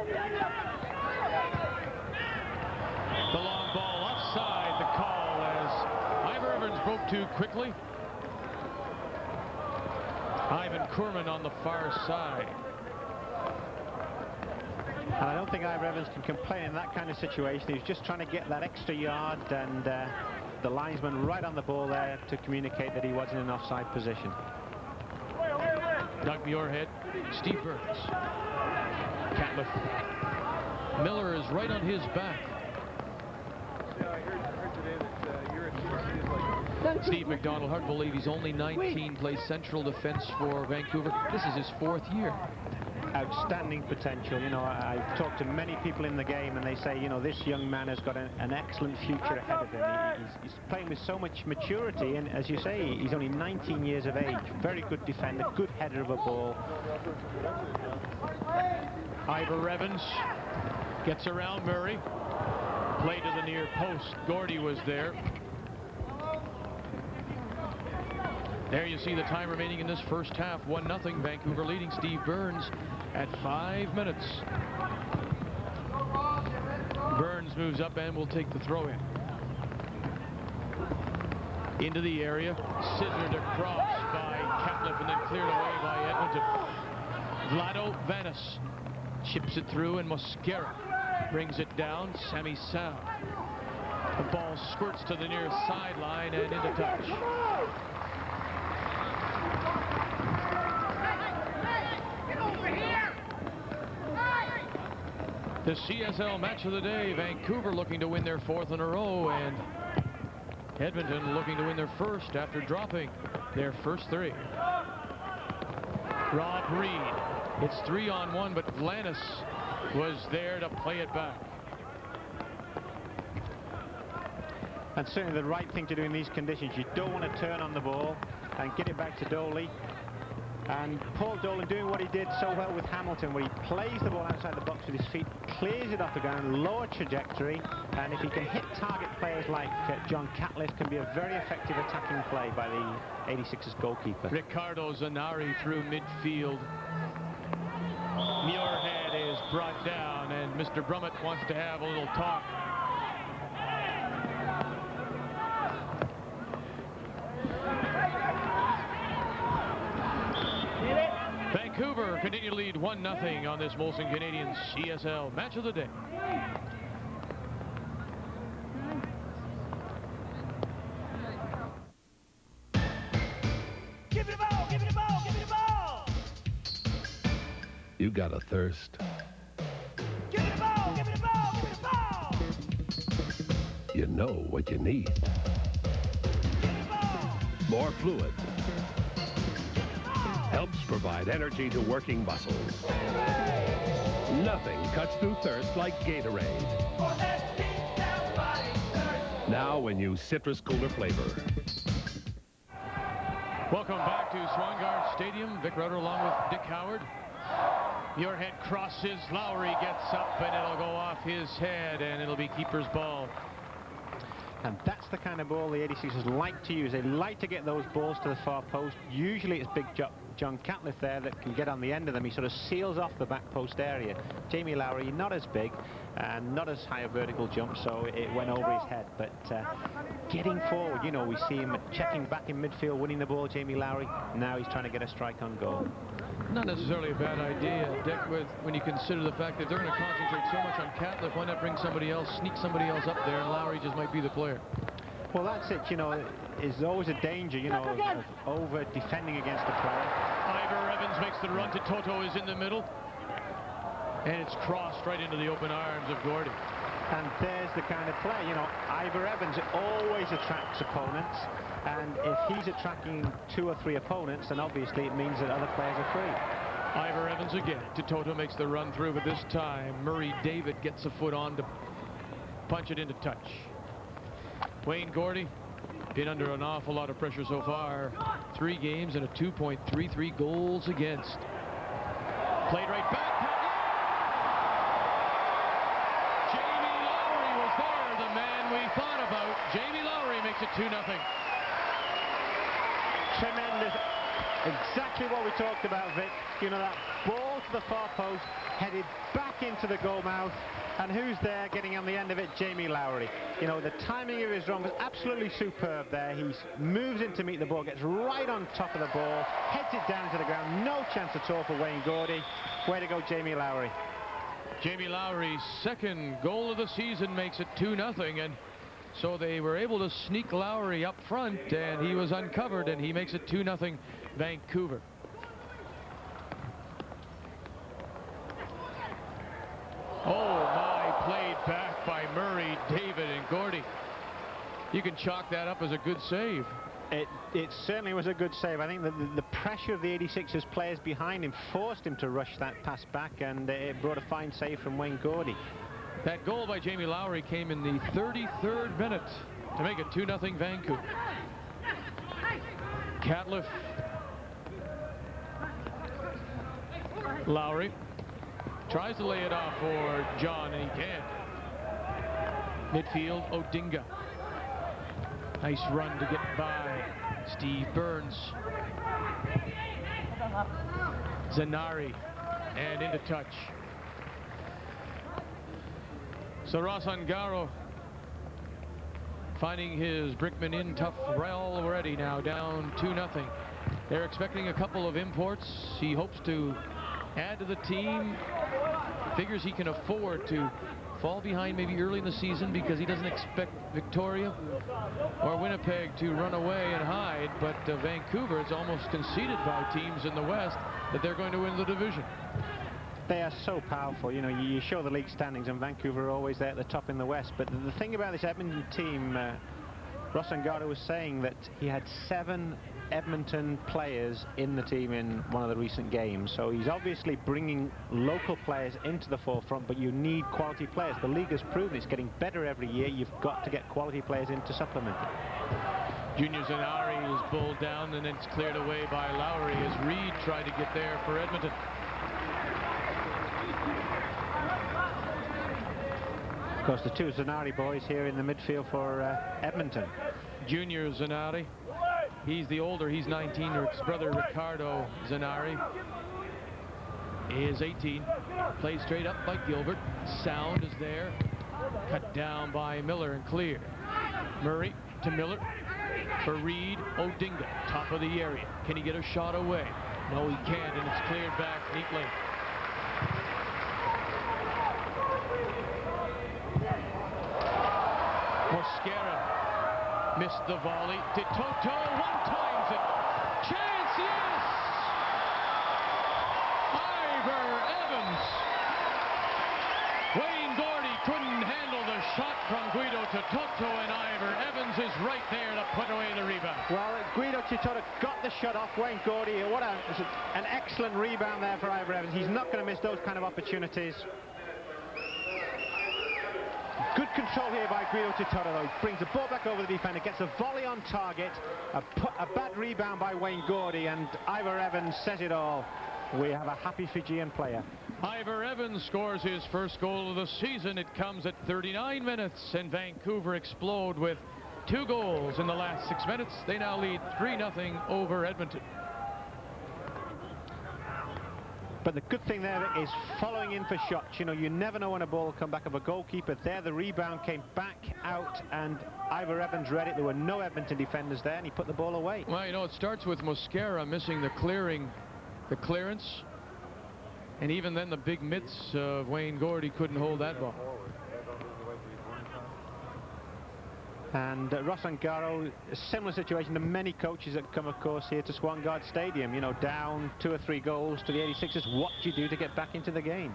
long ball offside. The call as Ivor Evans broke too quickly. Ivan Kurman on the far side. And I don't think Ivor Evans can complain in that kind of situation. He's just trying to get that extra yard, and the linesman right on the ball there to communicate that he was in an offside position. Doug Muirhead, Steve Burns. Catlett. Miller is right on his back. Steve McDonald, hard to believe he's only 19, plays central defense for Vancouver. This is his 4th year. Outstanding potential. You know, I've talked to many people in the game, and they say, you know, this young man has got an excellent future ahead of him. He's playing with so much maturity, and as you say, he's only 19 years of age. Very good defender, good header of a ball. Ivor Evans gets around Murray. Play to the near post. Gordy was there. There you see the time remaining in this first half. 1-0, Vancouver leading. Steve Burns at 5 minutes. Burns moves up and will take the throw in. Into the area, scissored across by Catlett and then cleared away by Edmonton. Vlado Vanis chips it through, and Mosquera brings it down. Sammy Sow. The ball squirts to the near sideline and into touch. The CSL match of the day, Vancouver looking to win their 4th in a row, and Edmonton looking to win their 1st after dropping their first 3. Rob Reed, it's 3-on-1, but Vlanis was there to play it back. And certainly the right thing to do in these conditions. You don't want to turn on the ball and get it back to Doley. And Paul Dolan doing what he did so well with Hamilton, where he plays the ball outside the box with his feet, clears it off the ground, lower trajectory, and if he can hit target players like John Catlett, can be a very effective attacking play by the 86ers goalkeeper. Ricardo Zanari through midfield. Muirhead is brought down, and Mr. Brummett wants to have a little talk. Vancouver continue to lead 1-0 on this Molson Canadiens CSL match of the day. Give me the ball, give me the ball, give me the ball. You got a thirst. Give me the ball, give me the ball, give me the ball. You know what you need. Give me the ball. More fluid. Helps provide energy to working muscles. Nothing cuts through thirst like Gatorade. Now in new citrus cooler flavor. Welcome back to Swangard Stadium. Vic Roeder along with Dick Howard. Muirhead crosses. Lowry gets up, and it'll go off his head, and it'll be keeper's ball. And that's the kind of ball the 86ers like to use. They like to get those balls to the far post. Usually it's big John Catlett there that can get on the end of them. He sort of seals off the back post area. Jamie Lowry, not as big and not as high a vertical jump, so it went over his head. But getting forward, you know, we see him checking back in midfield, winning the ball, Jamie Lowry. Now he's trying to get a strike on goal. Not necessarily a bad idea, Dick, when you consider the fact that they're going to concentrate so much on Catlett. Why not bring somebody else, sneak somebody else up there, and Lowry just might be the player. Well, that's it, you know, there's always a danger, you know, of over-defending against the player. Ivor Evans makes the run to Toto, is in the middle. And it's crossed right into the open arms of Gordy. And there's the kind of play, you know, Ivor Evans always attracts opponents. And if he's attracting 2 or 3 opponents, then obviously it means that other players are free. Ivor Evans again to Toto, makes the run through, but this time Murray David gets a foot on to punch it into touch. Wayne Gordy been under an awful lot of pressure so far. 3 games and a 2.33 goals against. Played right back. Jamie Lowry was there, the man we thought about. Jamie Lowry makes it 2-0. Tremendous. Exactly what we talked about, Vic. You know, that ball of the far post, headed back into the goal mouth. And who's there getting on the end of it? Jamie Lowry. You know, the timing of his run was absolutely superb there. He moves in to meet the ball, gets right on top of the ball, heads it down to the ground. No chance at all for Wayne Gordy. Way to go, Jamie Lowry. Jamie Lowry's second goal of the season makes it 2-0, and so they were able to sneak Lowry up front, and he was uncovered, and he makes it 2-0 Vancouver. Oh my, played back by Murray, David, and Gordy. You can chalk that up as a good save. It certainly was a good save. I think that the pressure of the 86ers players behind him forced him to rush that pass back, and it brought a fine save from Wayne Gordy. That goal by Jamie Lowry came in the 33rd minute to make it 2-0 Vancouver. Catliff. Lowry tries to lay it off for John, and he can't. Midfield, Odinga. Nice run to get by Steve Burns. Zanari, and into touch. So Ross Ungaro finding his Brickman in tough already now, down 2-0. They're expecting a couple of imports. He hopes to add to the team. Figures he can afford to fall behind maybe early in the season because he doesn't expect Victoria or Winnipeg to run away and hide, but Vancouver is almost conceded by teams in the West that they're going to win the division. They are so powerful. You know, you show the league standings, and Vancouver are always there at the top in the West. But the thing about this Edmonton team, Ross Ungaro was saying that he had 7 Edmonton players in the team in one of the recent games. So he's obviously bringing local players into the forefront, but you need quality players. The league has proven it's getting better every year. You've got to get quality players in to supplement it. Junior Zanari is bowled down, and then it's cleared away by Lowry as Reed tried to get there for Edmonton. Of course, the two Zanari boys here in the midfield for Edmonton. Junior Zanari, he's the older, he's 19. His brother Ricardo Zanari is 18. Plays straight up by Gilbert. Sound is there. Cut down by Miller and clear. Murray to Miller for Reed. Odinga, top of the area. Can he get a shot away? No, he can't, and it's cleared back neatly. Mosquera missed the volley. To Toto, one times it. Chance, yes! Ivor Evans. Wayne Gordy couldn't handle the shot from Guido Toto, and Ivor Evans is right there to put away the rebound. Well, Guido Toto got the shot off Wayne Gordy. What an excellent rebound there for Ivor Evans. He's not going to miss those kind of opportunities. Good control here by Guido Toto, though. He brings the ball back over the defender, gets a volley on target, a bad rebound by Wayne Gordy, and Ivor Evans says it all. We have a happy Fijian player. Ivor Evans scores his first goal of the season. It comes at 39 minutes, and Vancouver explode with 2 goals in the last 6 minutes. They now lead 3-0 over Edmonton. But the good thing there is following in for shots. You know, you never know when a ball will come back of a goalkeeper. There, the rebound came back out, and Ivor Evans read it. There were no Edmonton defenders there, and he put the ball away. Well, you know, it starts with Mosquera missing the clearance, and even then the big mitts of Wayne Gordy couldn't hold that ball. And Ross Ungaro, a similar situation to many coaches that come, of course, here to Swangard Stadium. You know, down 2 or 3 goals to the 86ers. What do you do to get back into the game?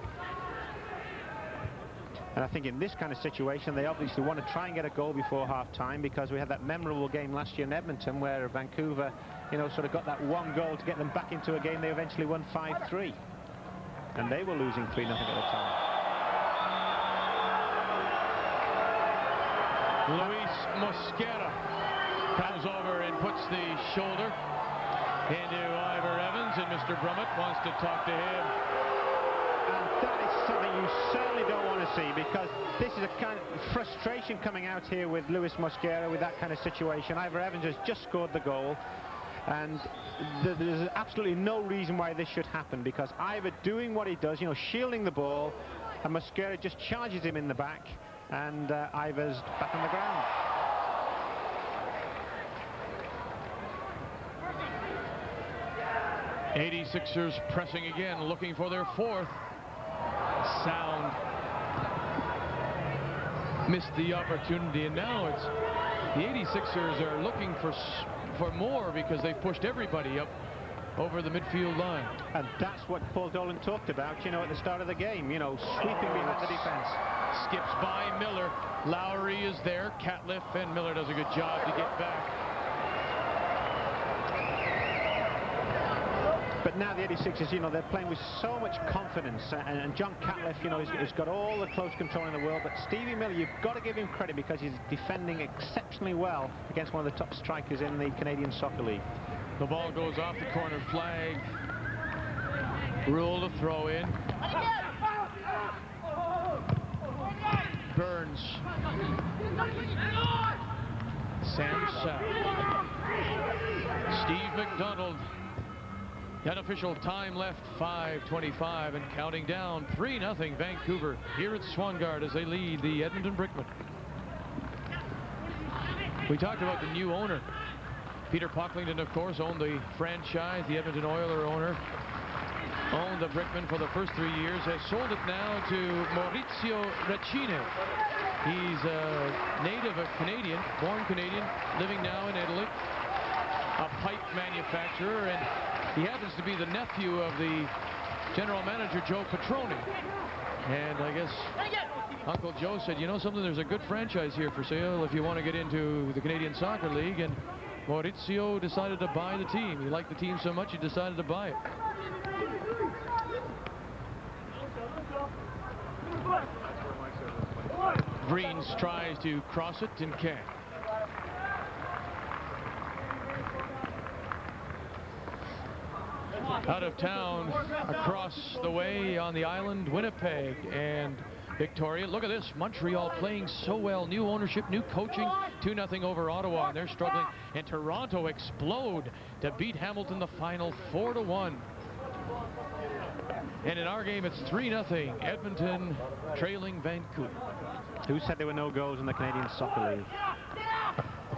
And I think in this kind of situation, they obviously want to try and get a goal before half-time, because we had that memorable game last year in Edmonton where Vancouver, you know, sort of got that 1 goal to get them back into a game. They eventually won 5-3. And they were losing 3-0 at the time. Luis Mosquera comes over and puts the shoulder into Ivor Evans, and Mr. Brummett wants to talk to him. And that is something you certainly don't want to see, because this is a kind of frustration coming out here with Luis Mosquera with that kind of situation. Ivor Evans has just scored the goal. And there's absolutely no reason why this should happen, because Ivor doing what he does, you know, shielding the ball, and Mosquera just charges him in the back, and Ivor's back on the ground. '86ers pressing again, looking for their fourth. Sound missed the opportunity, and now it's the '86ers are looking for more, because they've pushed everybody up over the midfield line. And that's what Paul Dolan talked about, you know, at the start of the game, you know, sweeping behind the defense. Skips by Miller. Lowry is there. Catliff, and Miller does a good job to get back. But now the 86ers, you know, they're playing with so much confidence, and John Catliff, you know, he's got all the close control in the world, but Stevie Miller, you've got to give him credit, because he's defending exceptionally well against one of the top strikers in the Canadian Soccer League. The ball goes off the corner flag. Rule to throw in. Burns. Sam South. Steve McDonald. Unofficial time left, 5:25 and counting down. 3-0 Vancouver here at Swangard as they lead the Edmonton Brickmen. We talked about the new owner. Peter Pocklington, of course, owned the franchise. The Edmonton Oiler owner owned the Brickmen for the first 3 years, has sold it now to Maurizio Recine. He's a native of Canadian, born Canadian, living now in Italy, a pipe manufacturer, and he happens to be the nephew of the general manager, Joe Petroni. And I guess Uncle Joe said, you know something, there's a good franchise here for sale if you want to get into the Canadian Soccer League. And Maurizio decided to buy the team. He liked the team so much he decided to buy it. Greens tries to cross it and can't. Out of town, across the way on the island, Winnipeg and Victoria. Look at this, Montreal playing so well. New ownership, new coaching, 2-0 over Ottawa, and they're struggling. And Toronto explode to beat Hamilton the final 4-1. And in our game, it's 3-0. Edmonton trailing Vancouver. Who said there were no goals in the Canadian Soccer League?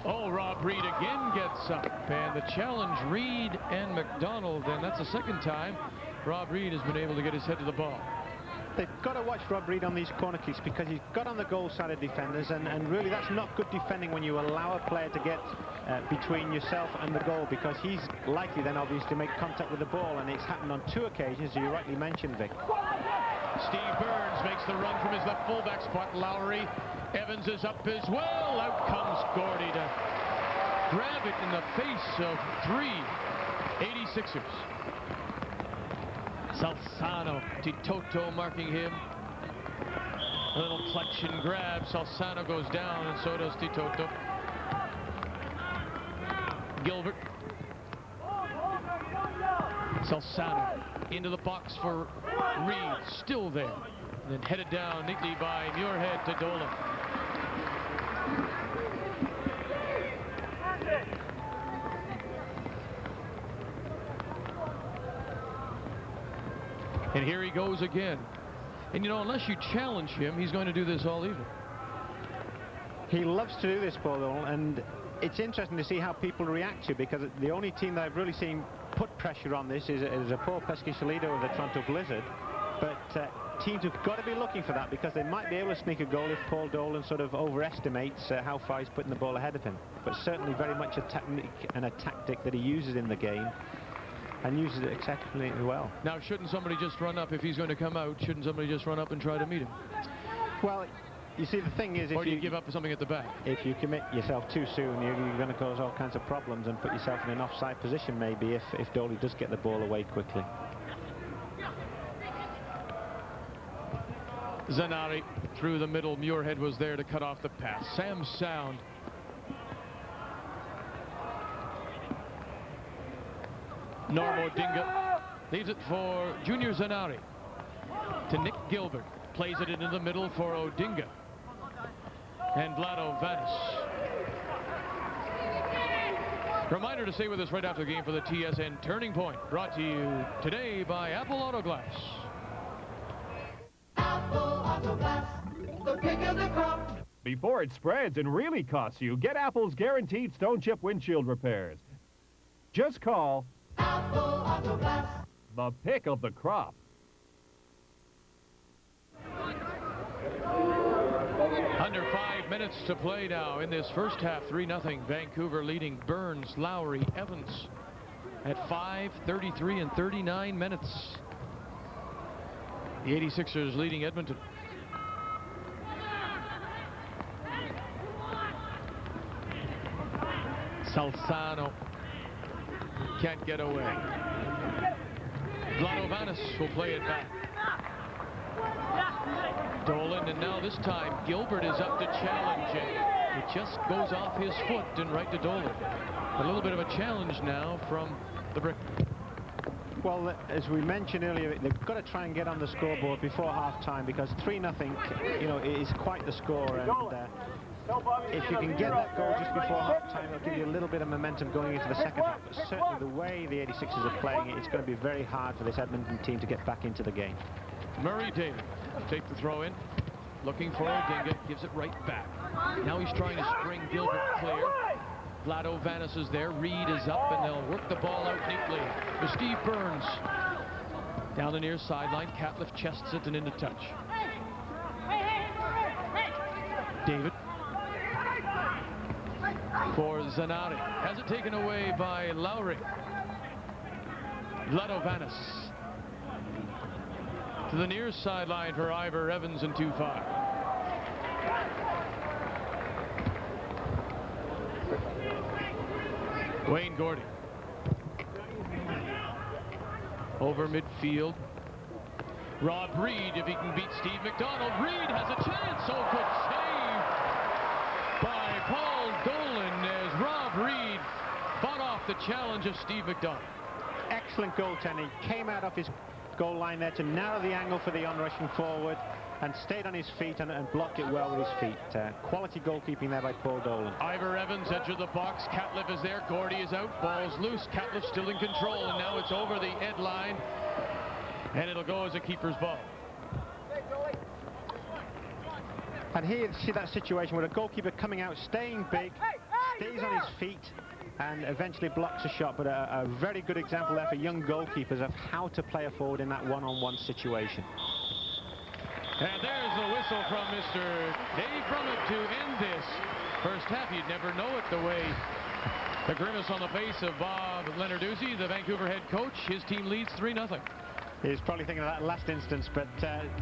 Oh, Rob Reed again gets up, and the challenge, Reed and McDonald, and that's the second time Rob Reed has been able to get his head to the ball. They've got to watch Rob Reed on these corner kicks, because he's got on the goal side of defenders, and really that's not good defending when you allow a player to get between yourself and the goal, because he's likely then obviously to make contact with the ball, and it's happened on 2 occasions, as you rightly mentioned, Vic. Steve Burns makes the run from his left fullback spot. Lowry, Evans is up as well. Out comes Gordy to grab it in the face of 3 86ers. Salzano, Titoto marking him. A little clutch and grab. Salzano goes down, and so does Titoto. Gilbert. Salzano into the box for Reed, still there. And then headed down neatly by Muirhead to Dolan. And here he goes again. And you know, unless you challenge him, he's going to do this all evening. He loves to do this, Paul Dolan, and it's interesting to see how people react to it, because the only team that I've really seen put pressure on this is a Paul Pesky-Solido of the Toronto Blizzard. But teams have got to be looking for that, because they might be able to sneak a goal if Paul Dolan sort of overestimates how far he's putting the ball ahead of him. But certainly very much a technique and a tactic that he uses in the game, and uses it exceptionally well. Now, shouldn't somebody just run up if he's going to come out? Shouldn't somebody just run up and try to meet him? Well, you see, the thing is, or do you give up something at the back? If you commit yourself too soon, you're going to cause all kinds of problems and put yourself in an offside position, maybe, if Dolly does get the ball away quickly. Zanari through the middle. Muirhead was there to cut off the pass. Sam Sound. Norm Odinga leaves it for Junior Zanari to Nick Gilbert. Plays it into the middle for Odinga. And Vlado Vanis. Reminder to stay with us right after the game for the TSN Turning Point, brought to you today by Apple Auto Glass. Apple Auto Glass, the pick of the crop. Before it spreads and really costs you, get Apple's guaranteed stone chip windshield repairs. Just call Apple Auto Glass, the pick of the crop. Under 5 minutes to play now in this first half. 3-0. Vancouver leading Burns, Lowry, Evans at 5, 33, and 39 minutes. The 86ers leading Edmonton. Salzano can't get away. Vladovanis will play it back. Dolan, and now this time Gilbert is up to challenge it. It just goes off his foot and right to Dolan. A little bit of a challenge now from the Brick. Well, as we mentioned earlier, they've got to try and get on the scoreboard before half-time, because 3-0, you know, is quite the score. And if you can get that goal just before half-time, it'll give you a little bit of momentum going into the second half. But certainly the way the 86ers are playing it, it's going to be very hard for this Edmonton team to get back into the game. Murray David take the throw in, looking for Odinga, gives it right back. Now he's trying to spring Gilbert clear. Vladovanis is there, Reed is up, and they'll work the ball out neatly to Steve Burns. Down the near sideline, Catliff chests it and into touch. David for Zanari, has it taken away by Lowry. Vladovanis to the near sideline for Ivor Evans and 2-5. Wayne Gordy over midfield. Rob Reed, if he can beat Steve McDonald. Reed has a chance. Oh, good save by Paul Dolan as Rob Reed fought off the challenge of Steve McDonald. Excellent goaltending. Came out of his goal line there to narrow the angle for the on-rushing forward and stayed on his feet and blocked it well with his feet. Quality goalkeeping there by Paul Dolan. Ivor Evans, edge of the box. Catliff is there. Gordy is out. Ball's loose. Catliff still in control, and now it's over the head line, and it'll go as a keeper's ball. And here you see that situation where a goalkeeper coming out, staying big, stays on his feet, and eventually blocks a shot. But a very good example there for young goalkeepers of how to play a forward in that one-on-one situation. And there's the whistle from Mr. Dave Brummett to end this first half. You'd never know it, the way the grimace on the face of Bob Lenarduzzi, the Vancouver head coach. His team leads 3-0. He's probably thinking of that last instance, but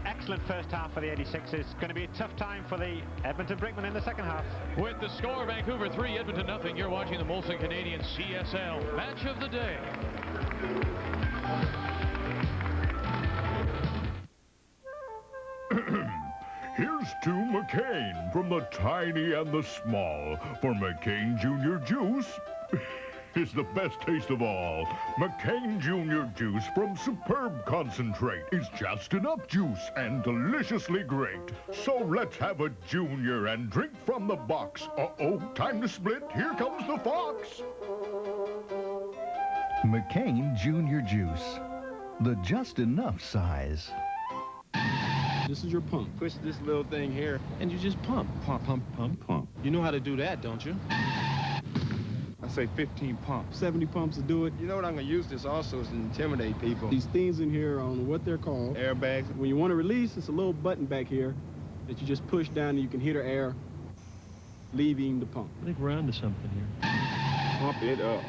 excellent first half for the 86ers. It's going to be a tough time for the Edmonton Brickmen in the second half. With the score, Vancouver 3, Edmonton 0. You're watching the Molson Canadian CSL Match of the Day. Here's to McCain from the tiny and the small. For McCain Junior Juice is the best taste of all. McCain Junior Juice from Superb Concentrate is just enough juice and deliciously great. So let's have a junior and drink from the box. Uh-oh, time to split. Here comes the fox. McCain Junior Juice, the just enough size. This is your pump. Push this little thing here, and you just pump. Pump, pump, pump, pump. You know how to do that, don't you? I say 15 pumps. 70 pumps to do it. You know what I'm going to use this also is to intimidate people. These things in here, I don't know what they're called. Airbags. When you want to release, it's a little button back here that you just push down and you can hear the air leaving the pump. I think we're onto something here. Pump it up.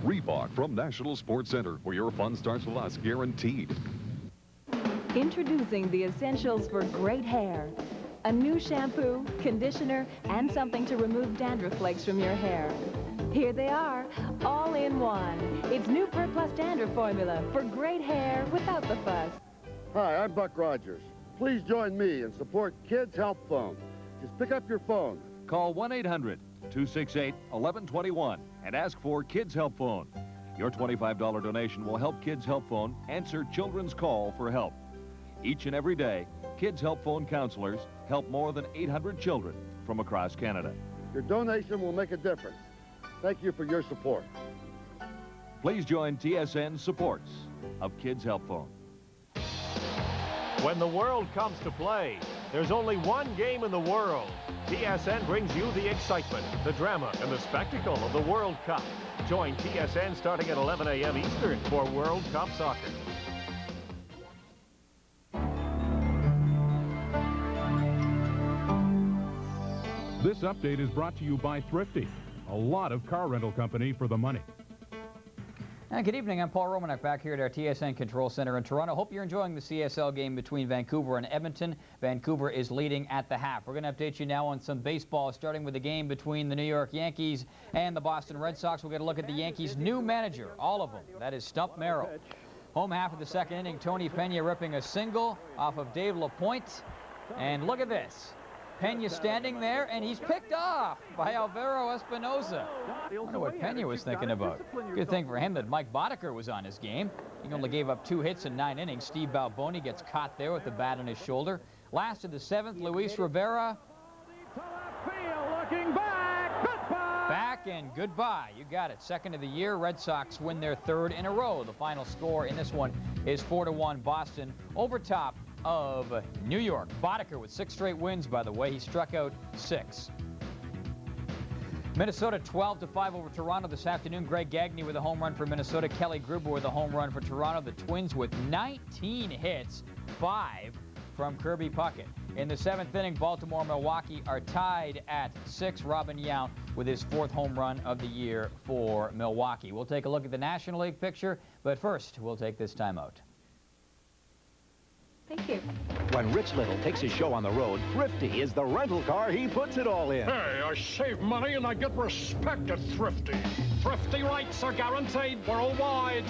Reebok from National Sports Center, where your fun starts with us, guaranteed. Introducing the essentials for great hair. A new shampoo, conditioner, and something to remove dandruff flakes from your hair. Here they are, all in one. It's new Per Plus Dandruff Formula for great hair without the fuss. Hi, I'm Buck Rogers. Please join me and support Kids Help Phone. Just pick up your phone. Call 1-800-268-1121 and ask for Kids Help Phone. Your $25 donation will help Kids Help Phone answer children's call for help. Each and every day, Kids Help Phone counselors help more than 800 children from across Canada. Your donation will make a difference. Thank you for your support. Please join TSN supports of Kids Help Phone. When the world comes to play, there's only one game in the world. TSN brings you the excitement, the drama, and the spectacle of the World Cup. Join TSN starting at 11 a.m. Eastern for World Cup Soccer. This update is brought to you by Thrifty, a lot of car rental company for the money. Good evening. I'm Paul Romanek back here at our TSN Control Center in Toronto. Hope you're enjoying the CSL game between Vancouver and Edmonton. Vancouver is leading at the half. We're going to update you now on some baseball, starting with the game between the New York Yankees and the Boston Red Sox. We'll get a look at the Yankees' new manager, all of them. That is Stump Merrill. Home half of the second inning, Tony Pena ripping a single off of Dave LaPointe. And look at this. Pena standing there, and he's picked off by Alvaro Espinosa. I wonder what Pena was thinking about. Good thing for him that Mike Boddicker was on his game. He only gave up 2 hits in 9 innings. Steve Balboni gets caught there with the bat on his shoulder. Last of the 7th, Luis Rivera. Looking back, goodbye. Back and goodbye. You got it. Second of the year. Red Sox win their 3rd in a row. The final score in this one is 4-1 Boston over top of New York. Boddicker with 6 straight wins, by the way. He struck out 6. Minnesota 12-5 over Toronto this afternoon. Greg Gagne with a home run for Minnesota. Kelly Gruber with a home run for Toronto. The Twins with 19 hits, 5 from Kirby Puckett. In the 7th inning, Baltimore and Milwaukee are tied at 6. Robin Yount with his 4th home run of the year for Milwaukee. We'll take a look at the National League picture, but first, we'll take this time out. Thank you. When Rich Little takes his show on the road, Thrifty is the rental car he puts it all in. Hey, I save money and I get respect at Thrifty. Thrifty rates are guaranteed worldwide.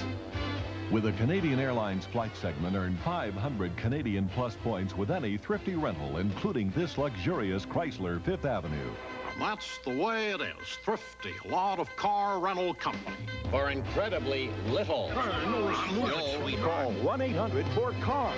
With a Canadian Airlines flight segment, earn 500 Canadian Plus points with any Thrifty rental, including this luxurious Chrysler 5th Avenue. That's the way it is. Thrifty, lot of car rental company. For incredibly little. Call 1-800-4CARS.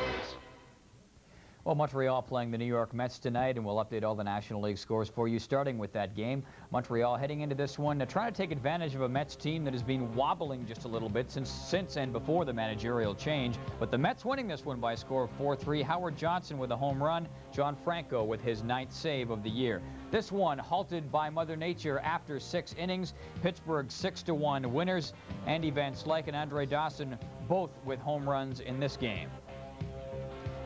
Well, Montreal playing the New York Mets tonight, and we'll update all the National League scores for you, starting with that game. Montreal heading into this one, trying to take advantage of a Mets team that has been wobbling just a little bit since and before the managerial change. But the Mets winning this one by a score of 4-3. Howard Johnson with a home run. John Franco with his 9th save of the year. This one halted by Mother Nature after 6 innings. Pittsburgh 6-1 winners. Andy Van Slyke and Andre Dawson both with home runs in this game.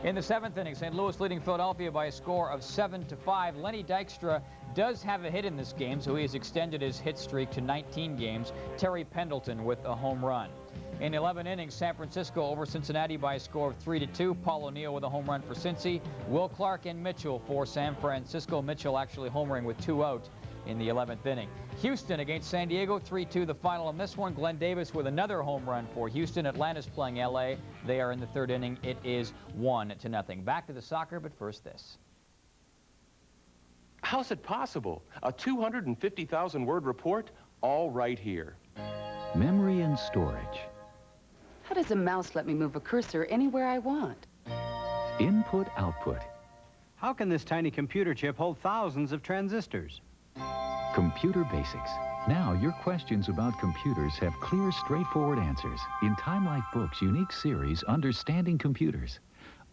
In the 7th inning, St. Louis leading Philadelphia by a score of 7-5. Lenny Dykstra does have a hit in this game, so he has extended his hit streak to 19 games. Terry Pendleton with a home run. In 11 innings, San Francisco over Cincinnati by a score of 3-2. Paul O'Neill with a home run for Cincy. Will Clark and Mitchell for San Francisco. Mitchell actually homering with 2 out in the 11th inning. Houston against San Diego, 3-2 the final on this one. Glenn Davis with another home run for Houston. Atlanta's playing L.A. They are in the 3rd inning. It is 1-0. Back to the soccer, but first this. How's it possible? A 250,000-word report, all right here. Memory and storage. How does a mouse let me move a cursor anywhere I want? Input, output. How can this tiny computer chip hold thousands of transistors? Computer Basics. Now your questions about computers have clear, straightforward answers in Time Life Books' unique series, Understanding Computers.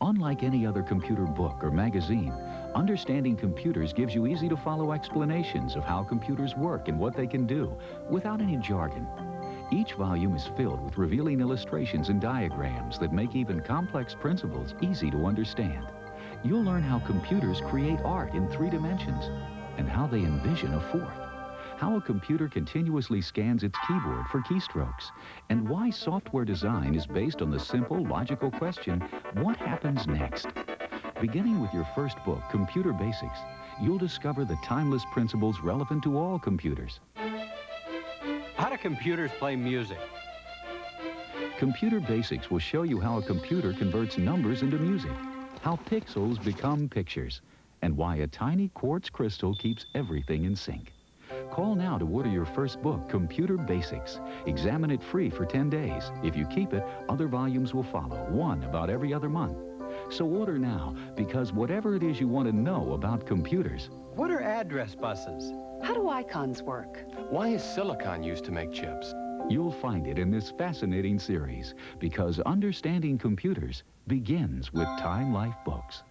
Unlike any other computer book or magazine, Understanding Computers gives you easy-to-follow explanations of how computers work and what they can do, without any jargon. Each volume is filled with revealing illustrations and diagrams that make even complex principles easy to understand. You'll learn how computers create art in 3 dimensions, and how they envision a 4th. How a computer continuously scans its keyboard for keystrokes, and why software design is based on the simple, logical question, what happens next? Beginning with your first book, Computer Basics, you'll discover the timeless principles relevant to all computers. How do computers play music? Computer Basics will show you how a computer converts numbers into music, how pixels become pictures, and why a tiny quartz crystal keeps everything in sync. Call now to order your first book, Computer Basics. Examine it free for 10 days. If you keep it, other volumes will follow, one about every other month. So order now, because whatever it is you want to know about computers... What are address buses? How do icons work? Why is silicon used to make chips? You'll find it in this fascinating series because understanding computers begins with Time Life books.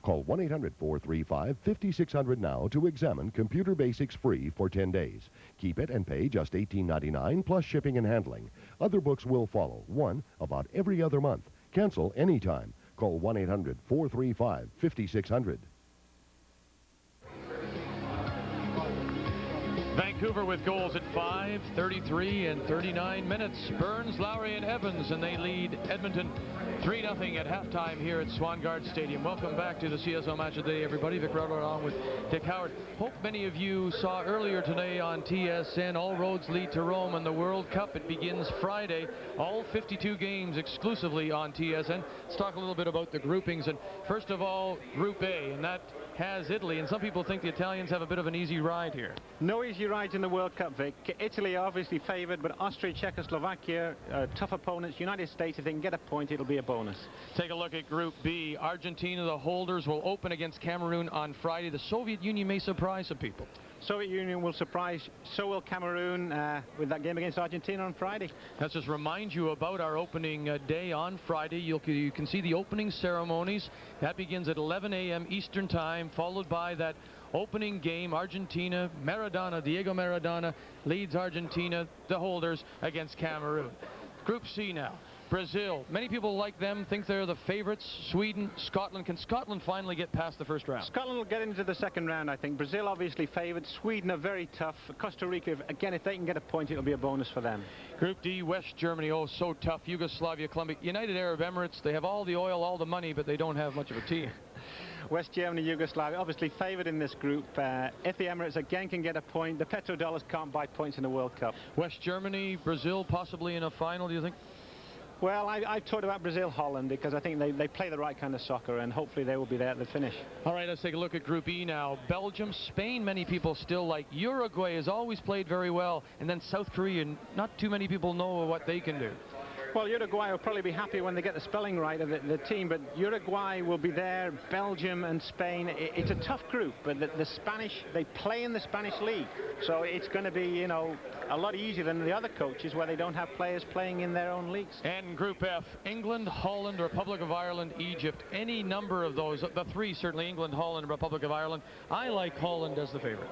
Call 1-800-435-5600 now to examine Computer Basics free for 10 days. Keep it and pay just $18.99 plus shipping and handling. Other books will follow, one about every other month. Cancel anytime. Call 1-800-435-5600. Vancouver with goals at 5, 33, and 39 minutes. Burns, Lowry, and Evans, and they lead Edmonton 3-0 at halftime here at Swangard Stadium. Welcome back to the CSO Match of the Day, everybody. Vic Rowler along with Dick Howard. Hope many of you saw earlier today on TSN, all roads lead to Rome and the World Cup. It begins Friday. All 52 games exclusively on TSN. Let's talk a little bit about the groupings. And first of all, Group A, and that has Italy. And some people think the Italians have a bit of an easy ride here. No easy ride in the World Cup, Vic. Italy are obviously favoured, but Austria, Czechoslovakia, tough opponents. United States, if they can get a point, it'll be a bonus. Take a look at Group B. Argentina, the holders, will open against Cameroon on Friday. The Soviet Union may surprise some people. Soviet Union will surprise, so will Cameroon with that game against Argentina on Friday. Let's just remind you about our opening day on Friday. You can see the opening ceremonies. That begins at 11 a.m. Eastern Time, followed by that opening game. Argentina, Diego Maradona leads Argentina, the holders, against Cameroon. Group C now. Brazil, many people like them, think they're the favorites. Sweden, Scotland. Can Scotland finally get past the first round? Scotland will get into the second round, I think. Brazil obviously favoured. Sweden are very tough. Costa Rica, again, if they can get a point, it'll be a bonus for them. Group D, West Germany, oh, so tough. Yugoslavia, Colombia, United Arab Emirates. They have all the oil, all the money, but they don't have much of a team. West Germany, Yugoslavia, obviously favoured in this group. If the Emirates again can get a point, the petrodollars can't buy points in the World Cup. West Germany, Brazil, possibly in a final, do you think? Well, I've talked about Brazil-Holland because I think they play the right kind of soccer, and hopefully they will be there at the finish. All right, let's take a look at Group E now. Belgium, Spain, many people still like. Uruguay has always played very well, and then South Korea, not too many people know what they can do. Well, Uruguay will probably be happy when they get the spelling right of the team, but Uruguay will be there, Belgium and Spain. It's a tough group, but the Spanish, they play in the Spanish league, so it's going to be, you know, a lot easier than the other coaches where they don't have players playing in their own leagues. And Group F, England, Holland, Republic of Ireland, Egypt, any number of those, the three certainly, England, Holland, Republic of Ireland. I like Holland as the favorite.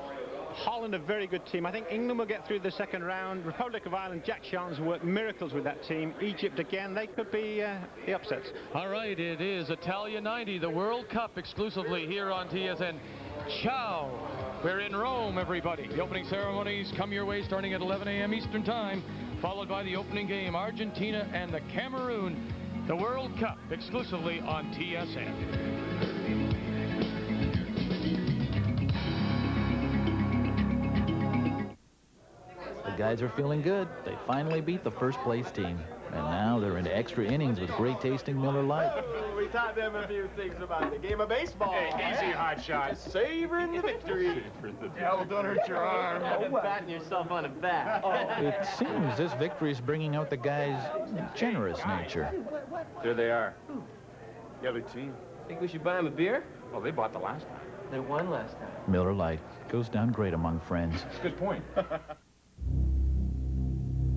Holland, a very good team. I think England will get through the second round. Republic of Ireland, Jack Charlton's worked miracles with that team. Egypt again, they could be the upsets. All right, it is Italia 90, the World Cup exclusively here on TSN. Ciao. We're in Rome, everybody. The opening ceremonies come your way starting at 11 a.m. Eastern Time, followed by the opening game, Argentina and the Cameroon. The World Cup exclusively on TSN. The guys are feeling good. They finally beat the first place team. And now they're into extra innings with great tasting Miller Lite. We taught them a few things about the game of baseball. Hey, easy, hot shot. Savoring the victory. Hell, don't hurt your arm. Patting yourself on the back. It seems this victory is bringing out the guys' generous nature. There they are. The other team. Think we should buy them a beer? Well, they bought the last time. They won last time. Miller Lite goes down great among friends. That's a good point.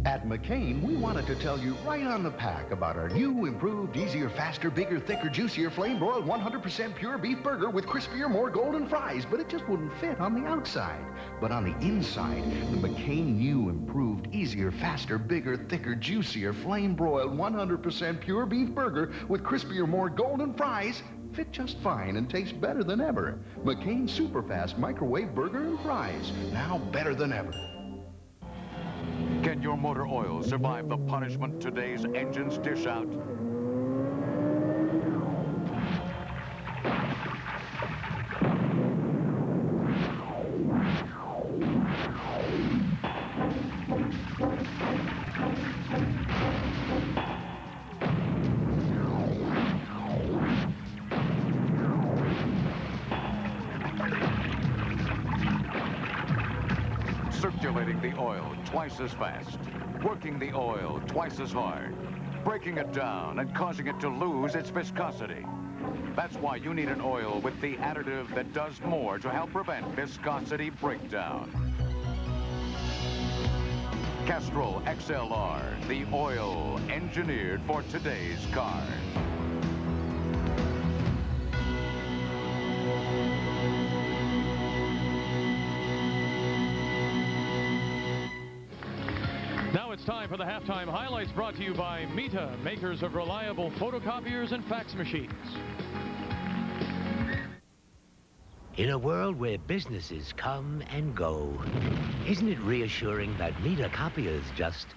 At McCain, we wanted to tell you right on the pack about our new, improved, easier, faster, bigger, thicker, juicier, flame-broiled, 100% pure beef burger with crispier, more golden fries, but it just wouldn't fit on the outside. But on the inside, the McCain new, improved, easier, faster, bigger, thicker, juicier, flame-broiled, 100% pure beef burger with crispier, more golden fries fit just fine and taste better than ever. McCain Superfast Microwave Burger and Fries, now better than ever. Can your motor oil survive the punishment today's engines dish out? Circulating the oil twice as fast, working the oil twice as hard, breaking it down and causing it to lose its viscosity. That's why you need an oil with the additive that does more to help prevent viscosity breakdown. Castrol XLR, the oil engineered for today's cars. Now it's time for the halftime highlights brought to you by Mita, makers of reliable photocopiers and fax machines. In a world where businesses come and go, isn't it reassuring that Mita copiers just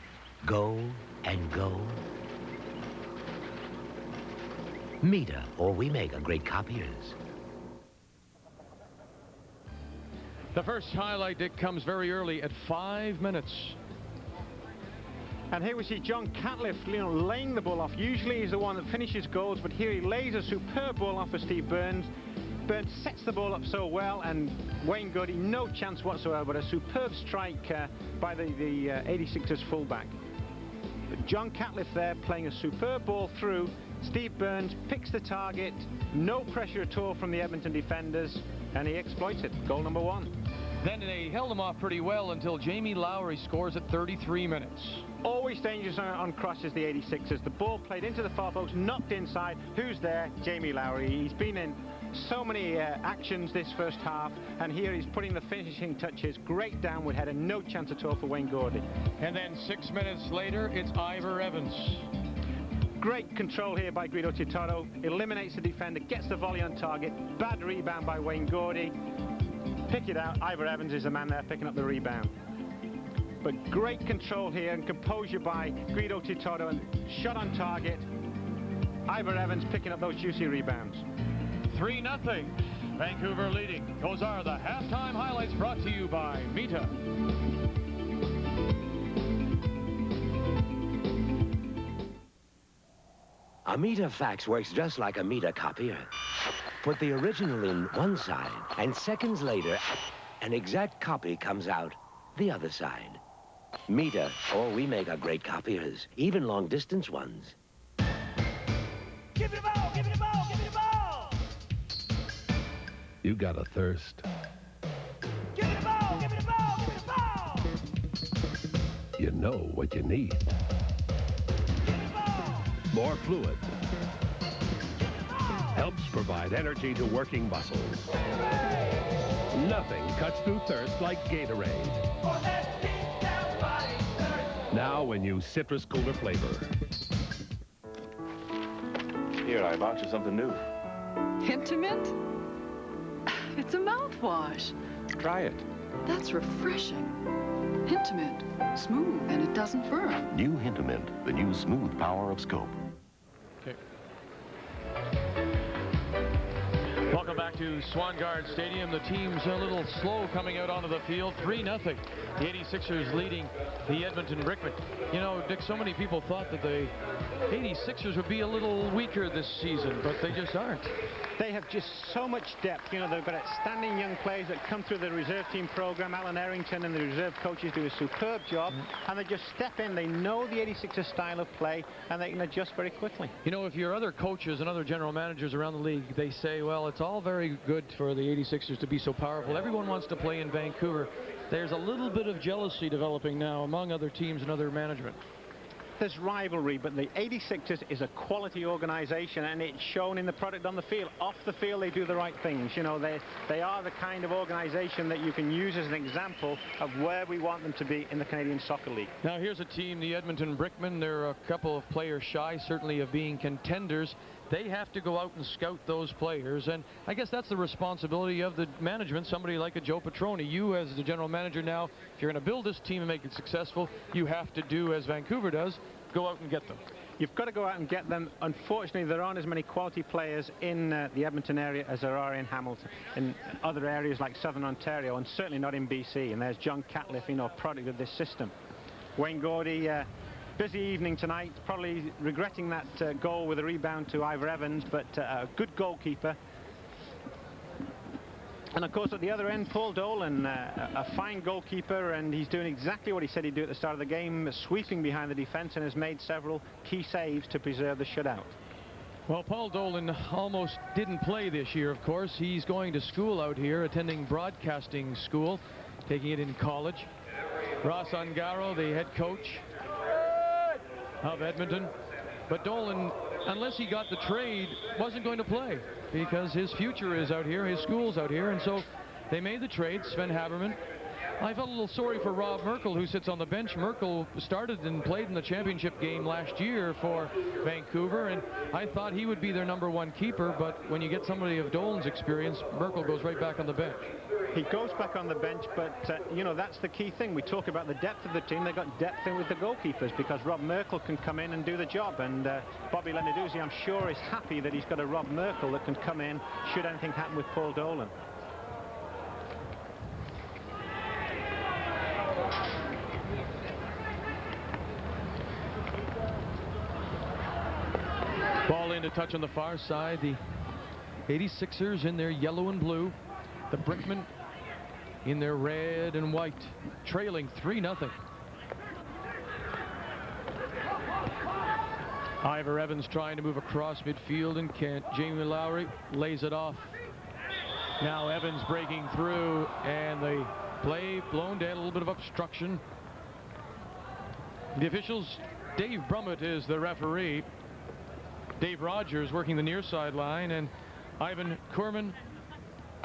go and go? Mita, or we make a great copiers. The first highlight, Dick, comes very early at 5 minutes. And here we see John Catliff, laying the ball off. Usually he's the one that finishes goals, but here he lays a superb ball off for Steve Burns. Burns sets the ball up so well, and Wayne Goody, no chance whatsoever, but a superb strike by the 86ers fullback. But John Catliff there playing a superb ball through. Steve Burns picks the target, no pressure at all from the Edmonton defenders, and he exploits it. Goal number 1. Then they held him off pretty well until Jamie Lowry scores at 33 minutes. Always dangerous on crosses, the 86ers. The ball played into the far post, knocked inside. Who's there? Jamie Lowry. He's been in so many actions this first half, and here he's putting the finishing touches. Great downward header, no chance at all for Wayne Gordy. And then 6 minutes later, it's Ivor Evans. Great control here by Guido Titaro. Eliminates the defender, gets the volley on target. Bad rebound by Wayne Gordy. Pick it out. Ivor Evans is the man there picking up the rebound. But great control here and composure by Guido Titaro, and shot on target. Ivor Evans picking up those juicy rebounds. 3-0. Vancouver leading. Those are the halftime highlights brought to you by Mita. A Mita fax works just like a Mita copier. Put the original in one side, and seconds later, an exact copy comes out the other side. Mita, or we make a great copiers, even long-distance ones. Give me the ball, give me the ball, give me the ball! You got a thirst. Give me the ball, give me the ball, give me the ball! You know what you need. Give me the ball! More fluid. Helps provide energy to working muscles. Nothing cuts through thirst like Gatorade. Now in new citrus cooler flavor. Here, I bought you something new. Intimate? It's a mouthwash. Try it. That's refreshing. Intimate, smooth, and it doesn't burn. New Intimate, the new smooth power of scope. Okay. Welcome back to Swangard Stadium. The team's a little slow coming out onto the field. 3-0. The 86ers leading the Edmonton Brickmen. You know, Dick, so many people thought that the 86ers would be a little weaker this season, but they just aren't. They have just so much depth. You know, they've got outstanding young players that come through the reserve team program. Alan Errington and the reserve coaches do a superb job, and they just step in. They know the 86ers style of play, and they can adjust very quickly. You know, if your other coaches and other general managers around the league, they say, well, it's all very good for the 86ers to be so powerful. Everyone wants to play in Vancouver. There's a little bit of jealousy developing now among other teams and other management. There's rivalry, but the 86ers is a quality organization, and it's shown in the product on the field. Off the field, they do the right things. You know, they are the kind of organization that you can use as an example of where we want them to be in the Canadian Soccer League. Now, here's a team, the Edmonton Brickmen. They're a couple of players shy, certainly, of being contenders. They have to go out and scout those players, and I guess that's the responsibility of the management, somebody like a Joe Petroni. You, as the general manager now, if you're going to build this team and make it successful, you have to do, as Vancouver does, go out and get them. You've got to go out and get them. Unfortunately, there aren't as many quality players in the Edmonton area as there are in Hamilton, in other areas like Southern Ontario, and certainly not in BC. And there's John Catliff, you know, product of this system. Wayne Gordy, busy evening tonight, probably regretting that goal with a rebound to Ivor Evans, but a good goalkeeper. And of course, at the other end, Paul Dolan, a fine goalkeeper, and he's doing exactly what he said he'd do at the start of the game, sweeping behind the defense, and has made several key saves to preserve the shutout. Well, Paul Dolan almost didn't play this year, of course. He's going to school out here, attending broadcasting school, taking it in college. Ross Ungaro, the head coach of Edmonton. But Dolan, unless he got the trade, wasn't going to play because his future is out here, his school's out here, and so they made the trade. Sven Haberman. I felt a little sorry for Rob Merkel, who sits on the bench. Merkel started and played in the championship game last year for Vancouver, and I thought he would be their #1 keeper, but when you get somebody of Dolan's experience, Merkel goes right back on the bench. He goes back on the bench, but, you know, that's the key thing. We talk about the depth of the team. They've got depth in with the goalkeepers because Rob Merkel can come in and do the job. And Bobby Lenarduzzi, I'm sure, is happy that he's got a Rob Merkel that can come in should anything happen with Paul Dolan. Ball in to touch on the far side. The 86ers in their yellow and blue. The Brickmen in their red and white, trailing 3-0. Ivor Evans trying to move across midfield and can't. Jamie Lowry lays it off. Now Evans breaking through, and the play blown down, a little bit of obstruction. The officials, Dave Brummett is the referee. Dave Rogers working the near sideline, and Ivan Kurman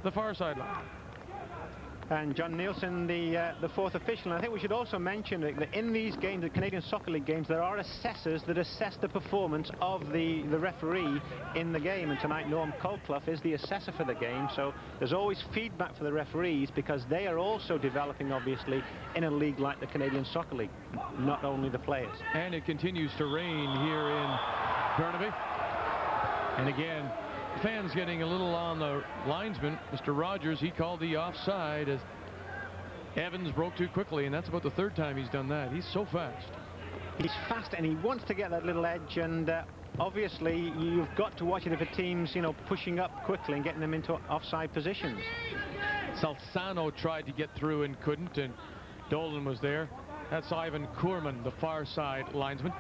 the far sideline. And John Nielsen, the fourth official. And I think we should also mention that in these games, the Canadian Soccer League games, there are assessors that assess the performance of the referee in the game. And tonight, Norm Colclough is the assessor for the game. So there's always feedback for the referees because they are also developing, obviously, in a league like the Canadian Soccer League, not only the players. And it continues to rain here in Burnaby. And again, fans getting a little on the linesman. Mr. Rogers, he called the offside as Evans broke too quickly, and that's about the third time he's done that. He's so fast. He's fast, and he wants to get that little edge, and obviously you've got to watch it if a team's, you know, pushing up quickly and getting them into offside positions. Salzano tried to get through and couldn't, and Dolan was there. That's Ivan Kurman, the far side linesman.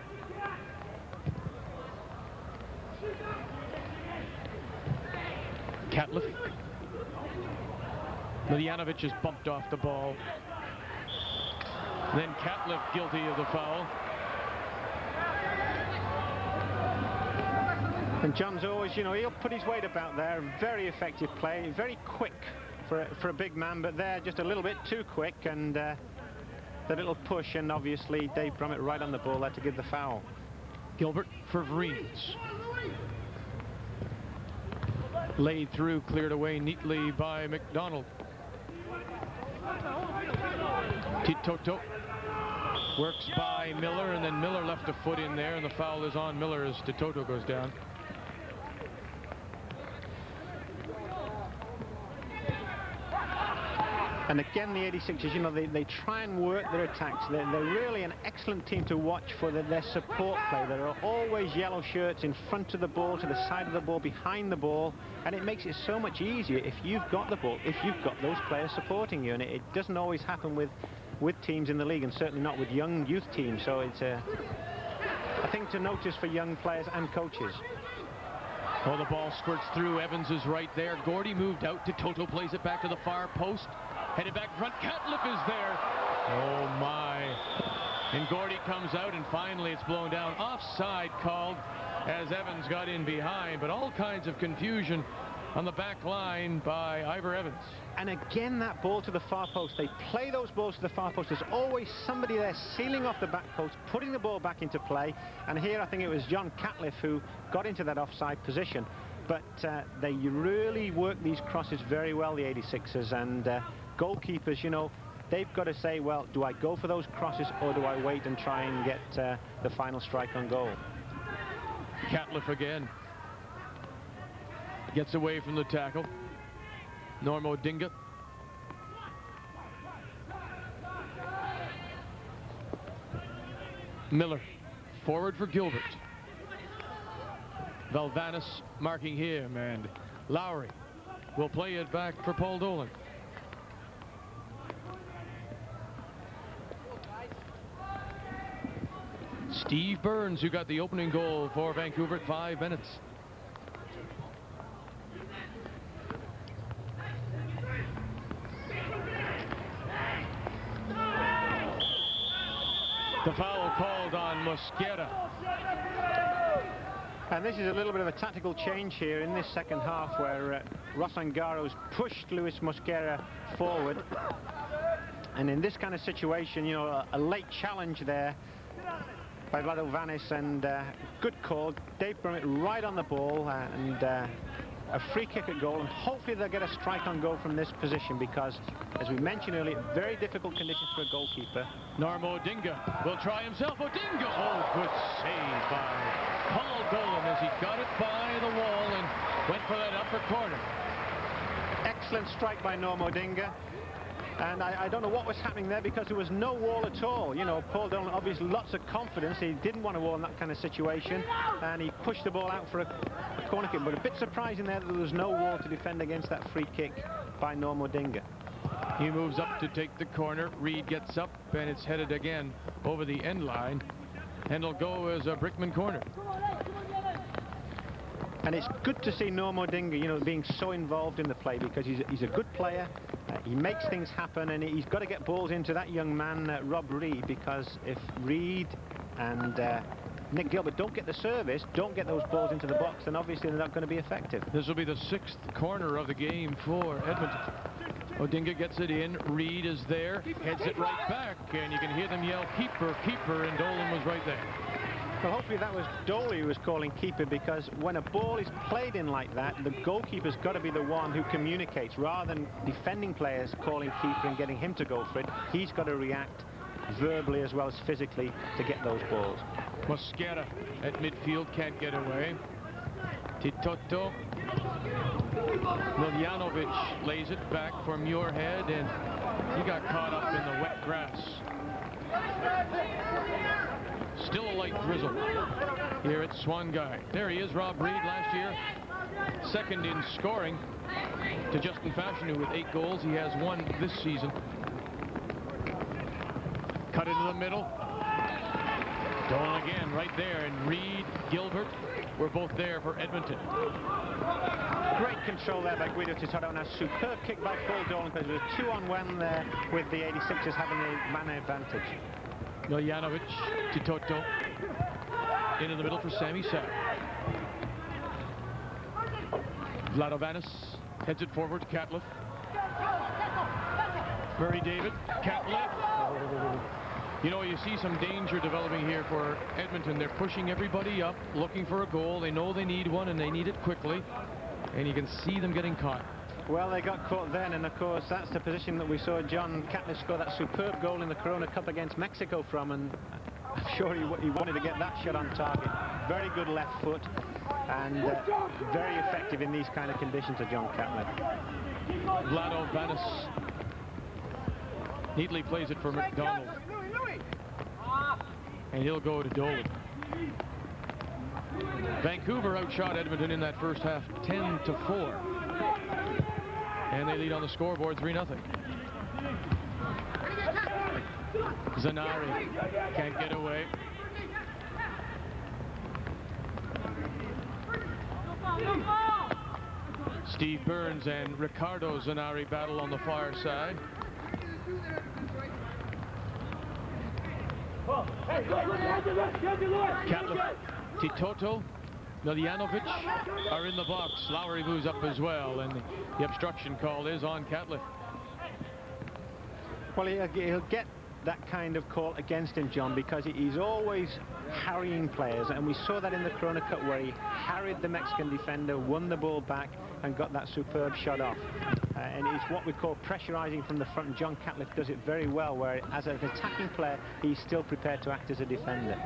Catlett. Miljanovic is bumped off the ball. Then Catlett guilty of the foul. And John's always, you know, he'll put his weight about there. Very effective play, very quick for a big man, but there just a little bit too quick, and the little push, and obviously Dave Brummett right on the ball there to give the foul. Gilbert for Vreens. Laid through, cleared away neatly by McDonald. Titoto works by Miller, and then Miller left a foot in there, and the foul is on Miller as Titoto goes down. And again, the 86ers, you know, they try and work their attacks. They're really an excellent team to watch for their support play. There are always yellow shirts in front of the ball, to the side of the ball, behind the ball, and it makes it so much easier if you've got the ball, if you've got those players supporting you. And it doesn't always happen with teams in the league, and certainly not with young youth teams. So it's a thing to notice for young players and coaches. Oh, the ball squirts through. Evans is right there. Gordy moved out. Titoto plays it back to the far post. Headed back front. Catlett is there. Oh, my. And Gordy comes out, and finally it's blown down. Offside called as Evans got in behind, but all kinds of confusion on the back line by Ivor Evans. And again, that ball to the far post. They play those balls to the far post. There's always somebody there sealing off the back post, putting the ball back into play. And here I think it was John Catlett who got into that offside position. But they really work these crosses very well, the 86ers. And goalkeepers, you know, they've got to say, well, do I go for those crosses or do I wait and try and get the final strike on goal? Catlett again. Gets away from the tackle. Norm Odinga. Miller forward for Gilbert. Valvanis marking him, and Lowry will play it back for Paul Dolan. Steve Burns, who got the opening goal for Vancouver at 5 minutes. The foul called on Mosquera. And this is a little bit of a tactical change here in this second half where Rosangaro's pushed Luis Mosquera forward. And in this kind of situation, you know, a late challenge there by Vlado Vanis, and good call. Dave Brummett right on the ball, and a free kick at goal, and hopefully they'll get a strike on goal from this position because, as we mentioned earlier, very difficult conditions for a goalkeeper. Norma Odinga will try himself. Odinga! Oh, good save by Paul Dolan as he got it by the wall and went for that upper corner. Excellent strike by Norma Odinga. And I don't know what was happening there because there was no wall at all. You know, Paul Dolan obviously lots of confidence. He didn't want a wall in that kind of situation, and he pushed the ball out for a corner kick. But a bit surprising there that there was no wall to defend against that free kick by Norma Odinga. He moves up to take the corner. Reed gets up, and it's headed again over the end line. And it'll go as a Brickman corner. And it's good to see Norma Odinga, you know, being so involved in the play because he's a good player. He makes things happen, and he's got to get balls into that young man, Rob Reed, because if Reed and Nick Gilbert don't get the service, don't get those balls into the box, then obviously they're not going to be effective. This will be the 6th corner of the game for Edmonton. Odinga gets it in. Reed is there, heads it right back, and you can hear them yell, keeper, keeper, and Dolan was right there. Well, hopefully that was Doley who was calling keeper, because when a ball is played in like that, the goalkeeper's got to be the one who communicates rather than defending players calling keeper and getting him to go for it. He's got to react verbally as well as physically to get those balls. Mosquera at midfield can't get away. Titoto. Miljanovic lays it back for Muirhead, and he got caught up in the wet grass. Still a light drizzle here at Swanguy. There he is, Rob Reed, last year. Second in scoring to Justin Fashanu with 8 goals. He has 1 this season. Cut into the middle. Dolan again right there, and Reed, Gilbert were both there for Edmonton. Great control there by Guido Titoto, and a superb kick by Paul Dolan because it was 2-on-1 there with the 86ers having the man advantage. Miljanovic, Titoto, into the middle for Sammy Sack. Vlado Vanis heads it forward to Catlett. Murray David, Catlett. You know, you see some danger developing here for Edmonton. They're pushing everybody up, looking for a goal. They know they need one, and they need it quickly. And you can see them getting caught. Well, they got caught then, and of course that's the position that we saw John Catlett score that superb goal in the Corona Cup against Mexico from, and I'm sure he wanted to get that shot on target. Very good left foot, and very effective in these kind of conditions of John Catlett. Vlado Vanis neatly plays it for McDonald, and he'll go to Dolan. Vancouver outshot Edmonton in that first half 10-4. And they lead on the scoreboard 3-0. Zanari can't get away. Steve Burns and Ricardo Zanari battle on the far side. Catlett, Titoto, Miljanovic are in the box. Lowry moves up as well, and the obstruction call is on Catlett. Well, he'll get that kind of call against him, John, because he's always harrying players, and we saw that in the Corona Cup where he harried the Mexican defender, won the ball back, and got that superb shot off. And it's what we call pressurizing from the front, and John Catlett does it very well, where as an attacking player, he's still prepared to act as a defender.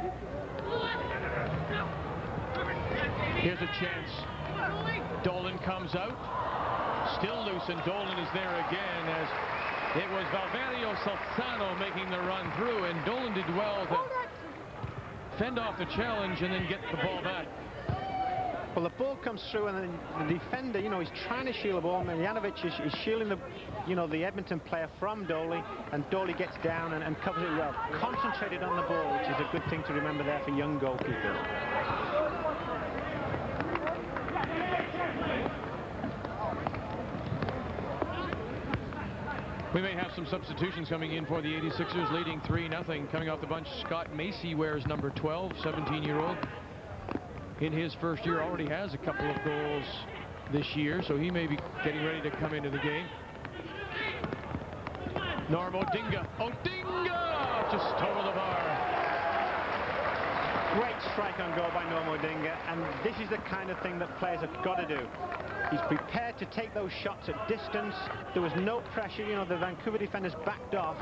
Here's a chance. Dolan comes out. Still loose, and Dolan is there again as it was Valverio Salzano making the run through, and Dolan did well to fend off the challenge and then get the ball back. Well, the ball comes through, and then the defender, you know, he's trying to shield the ball. Miljanovic is shielding the, you know, the Edmonton player from Doley, and Doley gets down and covers it well. Concentrated on the ball, which is a good thing to remember there for young goalkeepers. We may have some substitutions coming in for the 86ers, leading 3-0. Coming off the bench, Scott Macy wears number 12, 17-year-old. In his first year, already has a couple of goals this year, so he may be getting ready to come into the game. Norm Odinga. Odinga! Just over the bar. Great strike on goal by Norm Odinga, and this is the kind of thing that players have got to do. He's prepared to take those shots at distance. There was no pressure. You know, the Vancouver defenders backed off,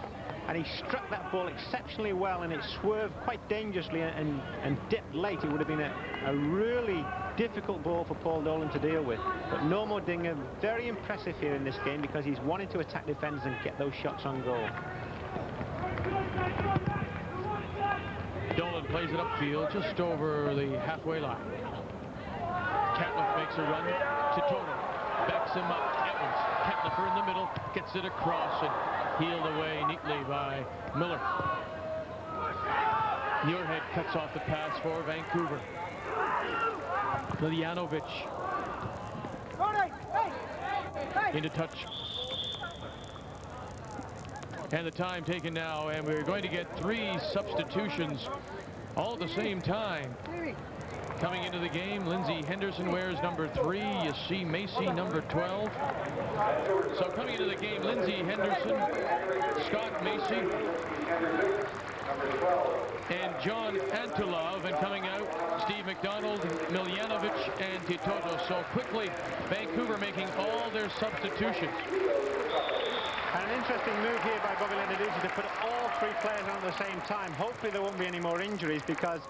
and he struck that ball exceptionally well, and it swerved quite dangerously and dipped late. It would have been a really difficult ball for Paul Dolan to deal with. But Norm Odinga, very impressive here in this game because he's wanting to attack defenders and get those shots on goal. Dolan plays it upfield just over the halfway line. Catlett makes a run to Toto. Backs him up. Evans. Catlett in the middle. Gets it across and healed away neatly by Miller. Muirhead cuts off the pass for Vancouver. Miljanovic. Into touch. And the time taken now, and we're going to get 3 substitutions all at the same time. Coming into the game, Lindsey Henderson wears number 3. You see Macy number 12. So coming into the game, Lindsey Henderson, Scott Macy, and John Antolov. And coming out, Steve McDonald, Miljanovic, and Titoto. So quickly, Vancouver making all their substitutions. And an interesting move here by Bobby Lenarduzzi to put all 3 players on at the same time. Hopefully there won't be any more injuries because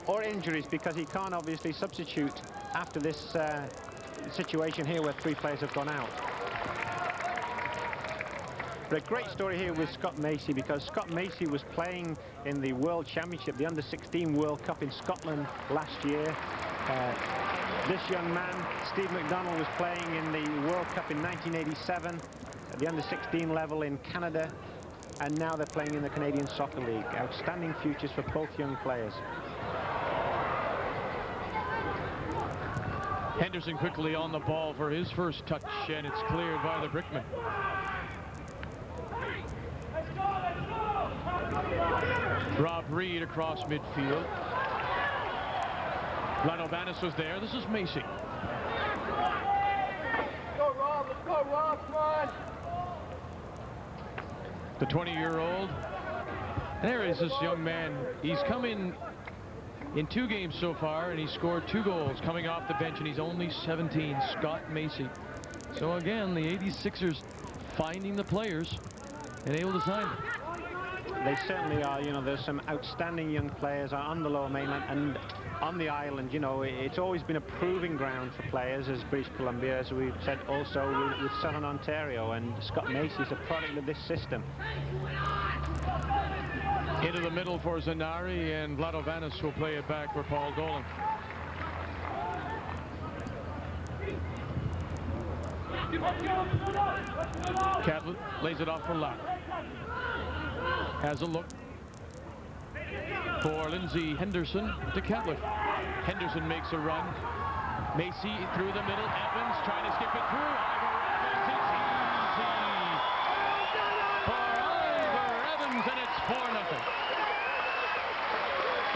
he can't obviously substitute after this situation here where 3 players have gone out. But a great story here with Scott Macy, because Scott Macy was playing in the World Championship, the Under-16 World Cup in Scotland last year. This young man, Steve McDonald, was playing in the World Cup in 1987 at the Under-16 level in Canada, and now they're playing in the Canadian Soccer League. Outstanding futures for both young players. Henderson quickly on the ball for his first touch, and it's cleared by the Brickman. Rob Reed across midfield. Vladobanis was there. This is Macy. Let's go, Rob. Let's go, Rob. Come on. The 20-year-old. And there is this young man. He's come in 2 games so far, and he scored 2 goals coming off the bench, and he's only 17, Scott Macy. So again, the 86ers finding the players and able to sign them. They certainly are. You know, there's some outstanding young players on the Lower Mainland and on the island. You know, it's always been a proving ground for players as British Columbia, as we've said also with Southern Ontario, and Scott Macy is a product of this system. Into the middle for Zanari, and Vladobanis will play it back for Paul Dolan. Catlett lays it off for Lapp. Has a look for Lindsey Henderson to Catlett. Henderson makes a run. Macy through the middle. Evans trying to skip it through. Evans, and it's 4-0.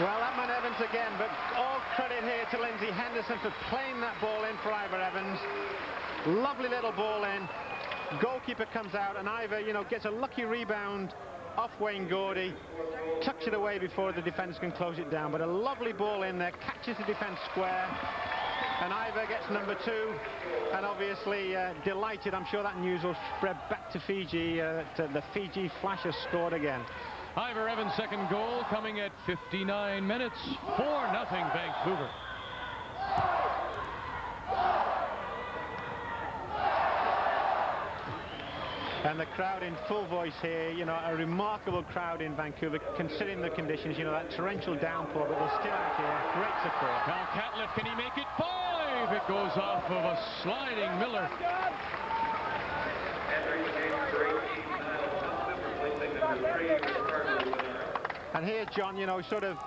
Well, that man Evans again, but all credit here to Lindsey Henderson for playing that ball in for Ivor Evans. Lovely little ball in. Goalkeeper comes out, and Ivor, you know, gets a lucky rebound off Wayne Gordy. Tucks it away before the defence can close it down, but a lovely ball in there, catches the defence square, and Ivor gets number 2, and obviously delighted. I'm sure that news will spread back to Fiji. The Fiji Flashers scored again. Ivor Evans' second goal coming at 59 minutes. 4-0 Vancouver. And the crowd in full voice here, you know, a remarkable crowd in Vancouver, considering the conditions, you know, that torrential downpour, but they're still out here. Great support. Now Catlett, can he make it 5? It goes off of a sliding Miller. And here, John, you know, sort of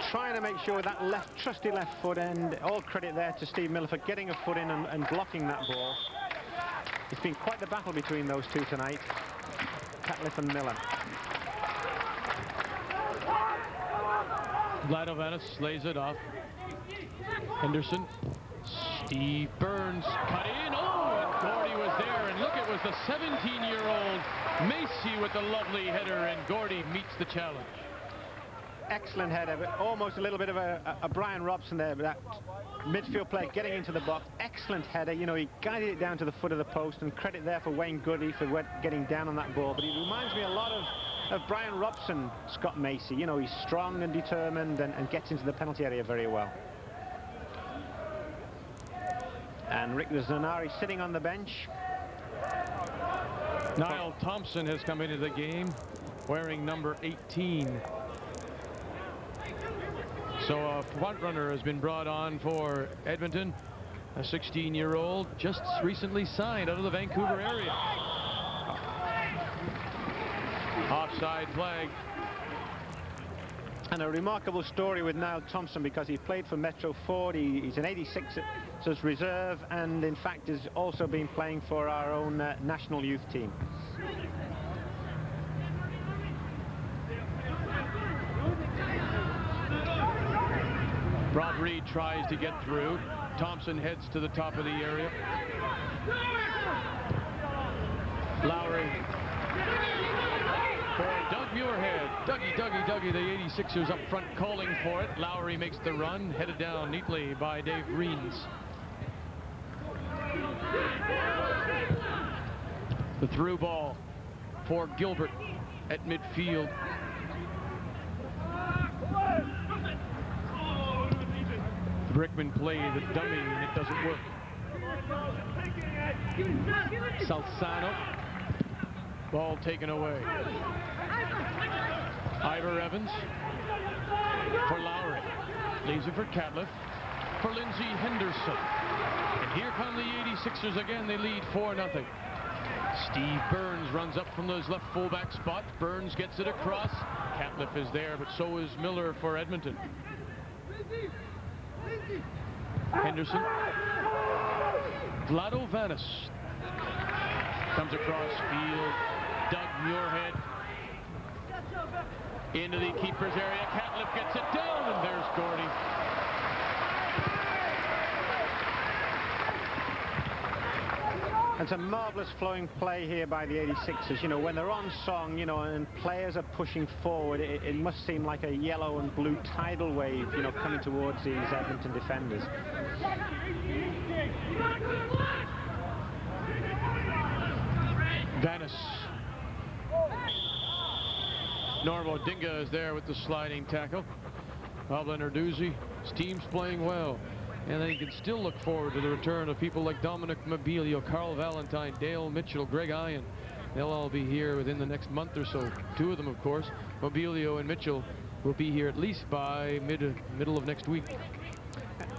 trying to make sure that trusty left foot, and all credit there to Steve Miller for getting a foot in and blocking that ball. It's been quite the battle between those two tonight. Catliffe and Miller. Vlado Vanis lays it off. Henderson. Steve Burns cut in. Oh, and Gordy was there. And look, it was the 17-year-old Macy with the lovely header, and Gordy meets the challenge. Excellent header, but almost a little bit of a Brian Robson there, but that midfield player getting into the box. Excellent header. You know, he guided it down to the foot of the post, and credit there for Wayne Goody for getting down on that ball. But he reminds me a lot of Brian Robson, Scott Macy. You know, he's strong and determined and gets into the penalty area very well. And Rick Zanari sitting on the bench. Niall Thompson has come into the game wearing number 18. So a front runner has been brought on for Edmonton, a 16-year-old just recently signed out of the Vancouver area. Offside flag. And a remarkable story with Niall Thompson, because he played for Metro Ford. He's an 86ers reserve, and in fact has also been playing for our own national youth team. Rod Reed tries to get through. Thompson heads to the top of the area. Lowry for Doug Muirhead. Dougie, the 86ers up front calling for it. Lowry makes the run, headed down neatly by Dave Reens. The through ball for Gilbert at midfield. Brickman play the dummy, and it doesn't work. Salzano. Ball taken away. Ivor Evans for Lowry. Leaves it for Catliffe. For Lindsay Henderson. And here come the 86ers again. They lead 4-0. Steve Burns runs up from those left fullback spot. Burns gets it across. Catliffe is there, but so is Miller for Edmonton. Henderson. Vlado Vanis comes across field. Doug Muirhead into the keeper's area. Catliffe gets it down, and there's Gordy. It's a marvellous flowing play here by the 86ers. You know, when they're on song, you know, and players are pushing forward, it must seem like a yellow and blue tidal wave, you know, coming towards these Edmonton defenders. Vanis. Normo Dinga is there with the sliding tackle. Pablo Narduzzi. His team's playing well. And then you can still look forward to the return of people like Dominic Mobilio, Carl Valentine, Dale Mitchell, Greg Ian. They'll all be here within the next month or so. Two of them, of course. Mobilio and Mitchell will be here at least by middle of next week.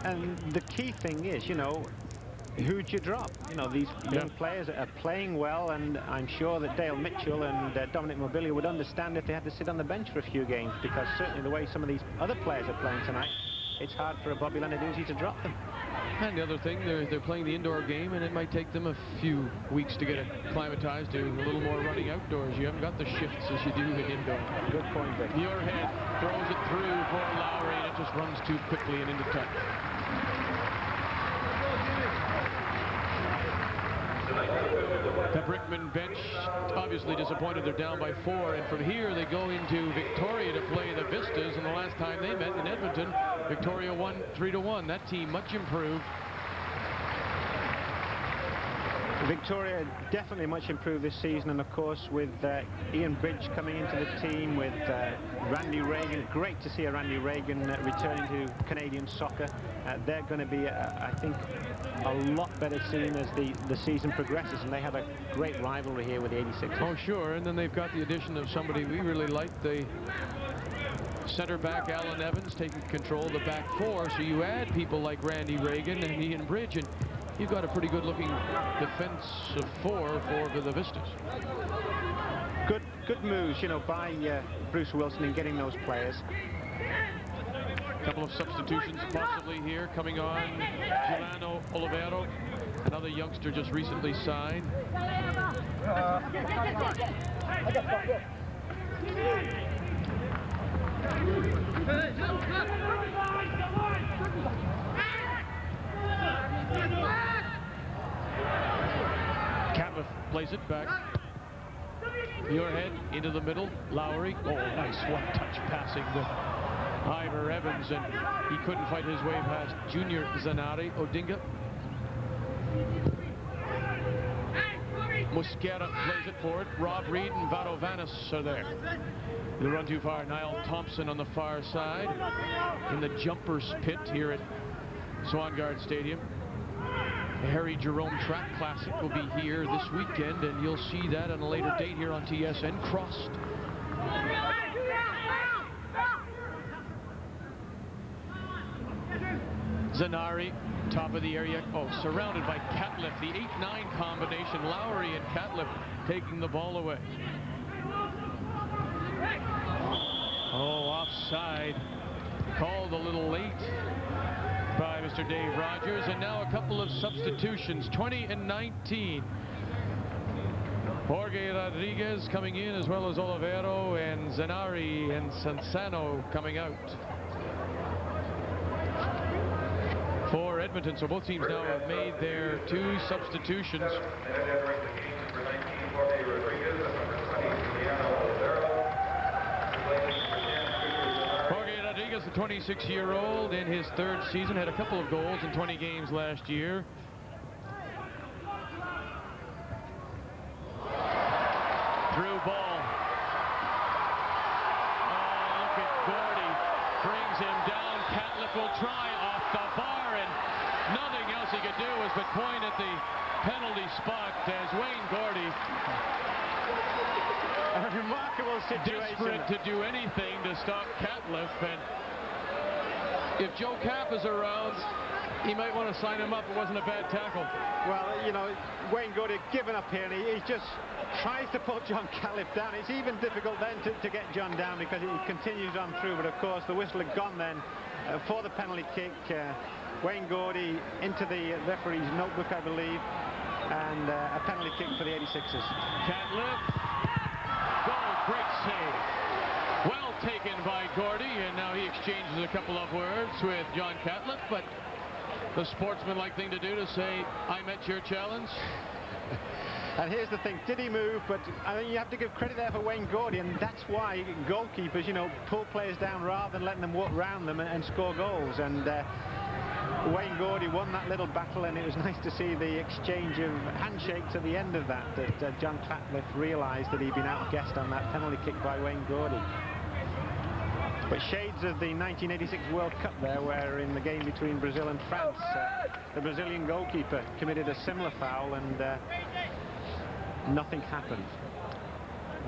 And the key thing is, you know, who'd you drop? You know, these young players are playing well, and I'm sure that Dale Mitchell and Dominic Mobilio would understand if they had to sit on the bench for a few games, because certainly the way some of these other players are playing tonight, it's hard for a Bobby Lenarduzzi to drop them. And the other thing, they're playing the indoor game, and it might take them a few weeks to get acclimatized to a little more running outdoors. You haven't got the shifts as you do in indoor. Good point, Vic. Muirhead throws it through for Lowry, and it just runs too quickly and into touch. The Brickman bench obviously disappointed. They're down by 4, and from here they go into Victoria to play the Vistas, and the last time they met in Edmonton, Victoria won 3-1. That team much improved. Victoria definitely much improved this season, and of course with Ian Bridge coming into the team, with Randy Reagan. Great to see a Randy Reagan returning to Canadian soccer. They're going to be, I think, a lot better team as the season progresses, and they have a great rivalry here with the 86ers. Oh, sure, and then they've got the addition of somebody we really like, the center back Alan Evans taking control of the back 4, so you add people like Randy Reagan and Ian Bridge, and you've got a pretty good looking defense of 4 for the Vistas. Good moves, you know, by Bruce Wilson in getting those players. A couple of substitutions possibly here. Coming on, Giuliano Olivero, another youngster just recently signed. Catlett plays it back. Muirhead into the middle. Lowry. Oh, nice one-touch passing with Ivor Evans, and he couldn't fight his way past Junior Zanari. Odinga. Mosquera plays it forward. Rob Reed and Vado Vanis are there. The run too far. Niall Thompson on the far side in the jumpers pit here at Swangard Stadium. The Harry Jerome Track Classic will be here this weekend, and you'll see that on a later date here on TSN. Crossed. Zanari, top of the area. Oh, surrounded by Catlett. The 8-9 combination. Lowry and Catlett taking the ball away. Oh, offside. Called a little late by Mr. Dave Rogers, and now a couple of substitutions. 20 and 19. Jorge Rodriguez coming in, as well as Olivero, and Zanari and Sansano coming out for Edmonton. So both teams now have made their 2 substitutions. The 26-year-old in his 3rd season, had a couple of goals in 20 games last year. Through ball. Oh, look at Gordy. Brings him down. Catlett will try off the bar, and nothing else he could do was but point at the penalty spot as Wayne Gordy, a remarkable situation, desperate to do anything to stop Catlett. And if Joe Kapp is around, he might want to sign him up. It wasn't a bad tackle. Well, you know, Wayne Gordy given up here, and he just tries to put John Catlett down. It's even difficult then to get John down because he continues on through. But of course, the whistle had gone then for the penalty kick. Wayne Gordy into the referee's notebook, I believe, and a penalty kick for the 86ers. Catlett. Great save. Well taken by Gordy, and now he exchanges a couple of words with John Catlett, but the sportsmanlike thing to do to say, I met your challenge. And here's the thing, did he move? But I think you have to give credit there for Wayne Gordy, and that's why goalkeepers, you know, pull players down rather than letting them walk around them and score goals. And Wayne Gordy won that little battle, and it was nice to see the exchange of handshakes at the end of that John Catlett realized that he'd been outguessed on that penalty kick by Wayne Gordy. But shades of the 1986 World Cup there, where in the game between Brazil and France, the Brazilian goalkeeper committed a similar foul, and nothing happened.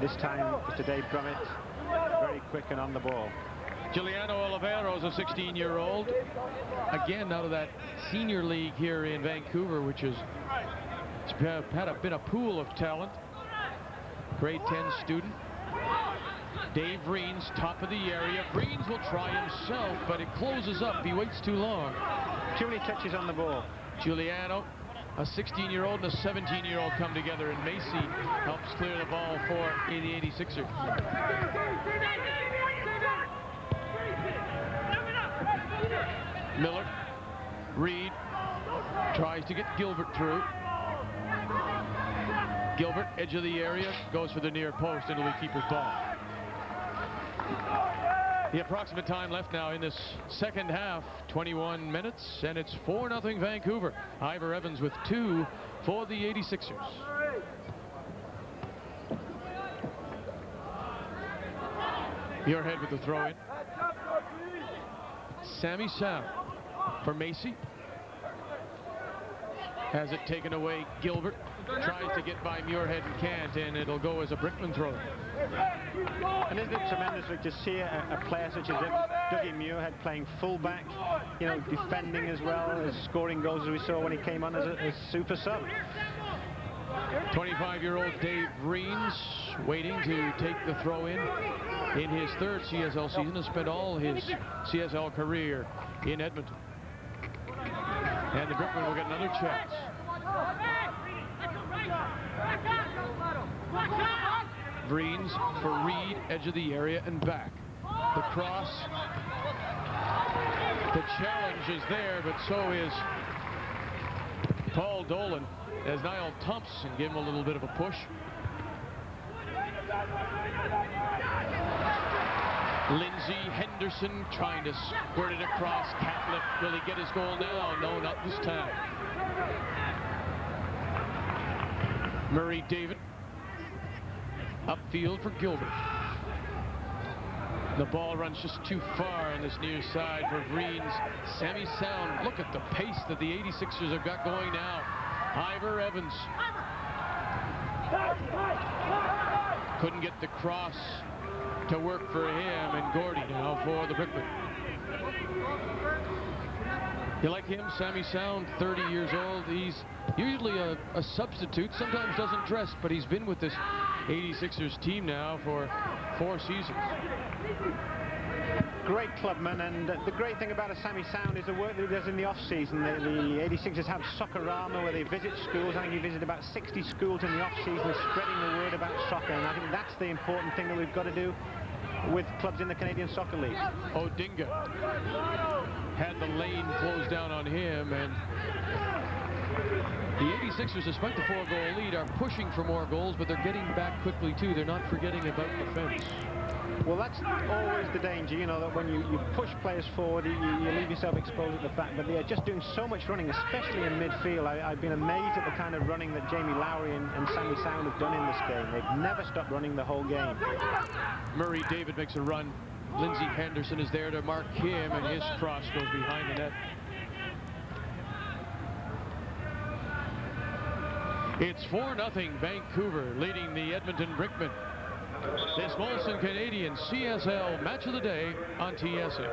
This time, Mr. Dave Drummett, very quick and on the ball. Giuliano Olivero is a 16-year-old, again out of that senior league here in Vancouver, which has been a pool of talent. Grade 10 student. Dave Vreens, top of the area. Vreens will try himself, but it closes up. He waits too long. Too many touches on the ball. Giuliano, a 16-year-old and a 17-year-old come together, and Macy helps clear the ball for the 86ers. Miller, Reed tries to get Gilbert through. Gilbert, edge of the area, goes for the near post into the keeper's ball. The approximate time left now in this second half, 21 minutes, and it's 4-0 Vancouver. Ivor Evans with 2 for the 86ers. Muirhead with the throw in. Sammy Sam for Macy. Has it taken away. Gilbert tries to get by Muirhead and can't, and it'll go as a Brickman throw. And isn't it tremendous to see a player such as Dougie Muirhead playing fullback, you know, defending as well as scoring goals, as we saw when he came on as a super sub. 25-year-old Dave Vreens waiting to take the throw in his 3rd CSL season, has spent all his CSL career in Edmonton. And the Brickman will get another chance. Vreens for Reed, edge of the area and back. The cross. The challenge is there, but so is Paul Dolan as Niall Thompson gave him a little bit of a push. Lindsay Henderson trying to squirt it across. Catlett, will he get his goal now? No, not this time. Murray David. Upfield for Gilbert. The ball runs just too far on this near side for Vreens. Sammy Sound, look at the pace that the 86ers have got going now. Ivor Evans. Couldn't get the cross to work for him, and Gordy now for the Brickman. You like him, Sammy Sound, 30 years old. He's usually a substitute, sometimes doesn't dress, but he's been with this 86ers team now for 4 seasons. Great clubman, and the great thing about a Sammy Sound is the work that he does in the off-season. The 86ers have Soccerama where they visit schools. I think he visited about 60 schools in the off-season, spreading the word about soccer, and I think that's the important thing that we've got to do with clubs in the Canadian Soccer League. Odinga had the lane closed down on him, and the 86ers, despite the 4-goal lead, are pushing for more goals, but they're getting back quickly too. They're not forgetting about defense. Well, that's always the danger, you know, that when you push players forward, you leave yourself exposed at the back. But they're just doing so much running, especially in midfield. I've been amazed at the kind of running that Jamie Lowry and Sammy Sound have done in this game. They've never stopped running the whole game. Murray David makes a run. Lindsay Henderson is there to mark him, and his cross goes behind the net. It's 4-0 Vancouver leading the Edmonton Brickmen. This Molson Canadian CSL Match of the Day on TSN.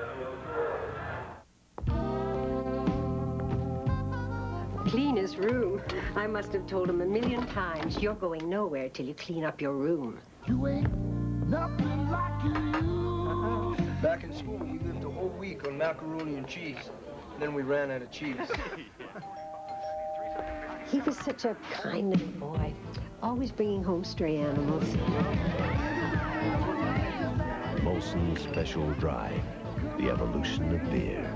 Cleanest room. I must have told him 1,000,000 times, you're going nowhere till you clean up your room. You ain't nothing like you. Back in school, you lived a whole week on macaroni and cheese. Then we ran out of cheese. He was such a kind little boy, always bringing home stray animals. Molson Special Dry, the evolution of beer.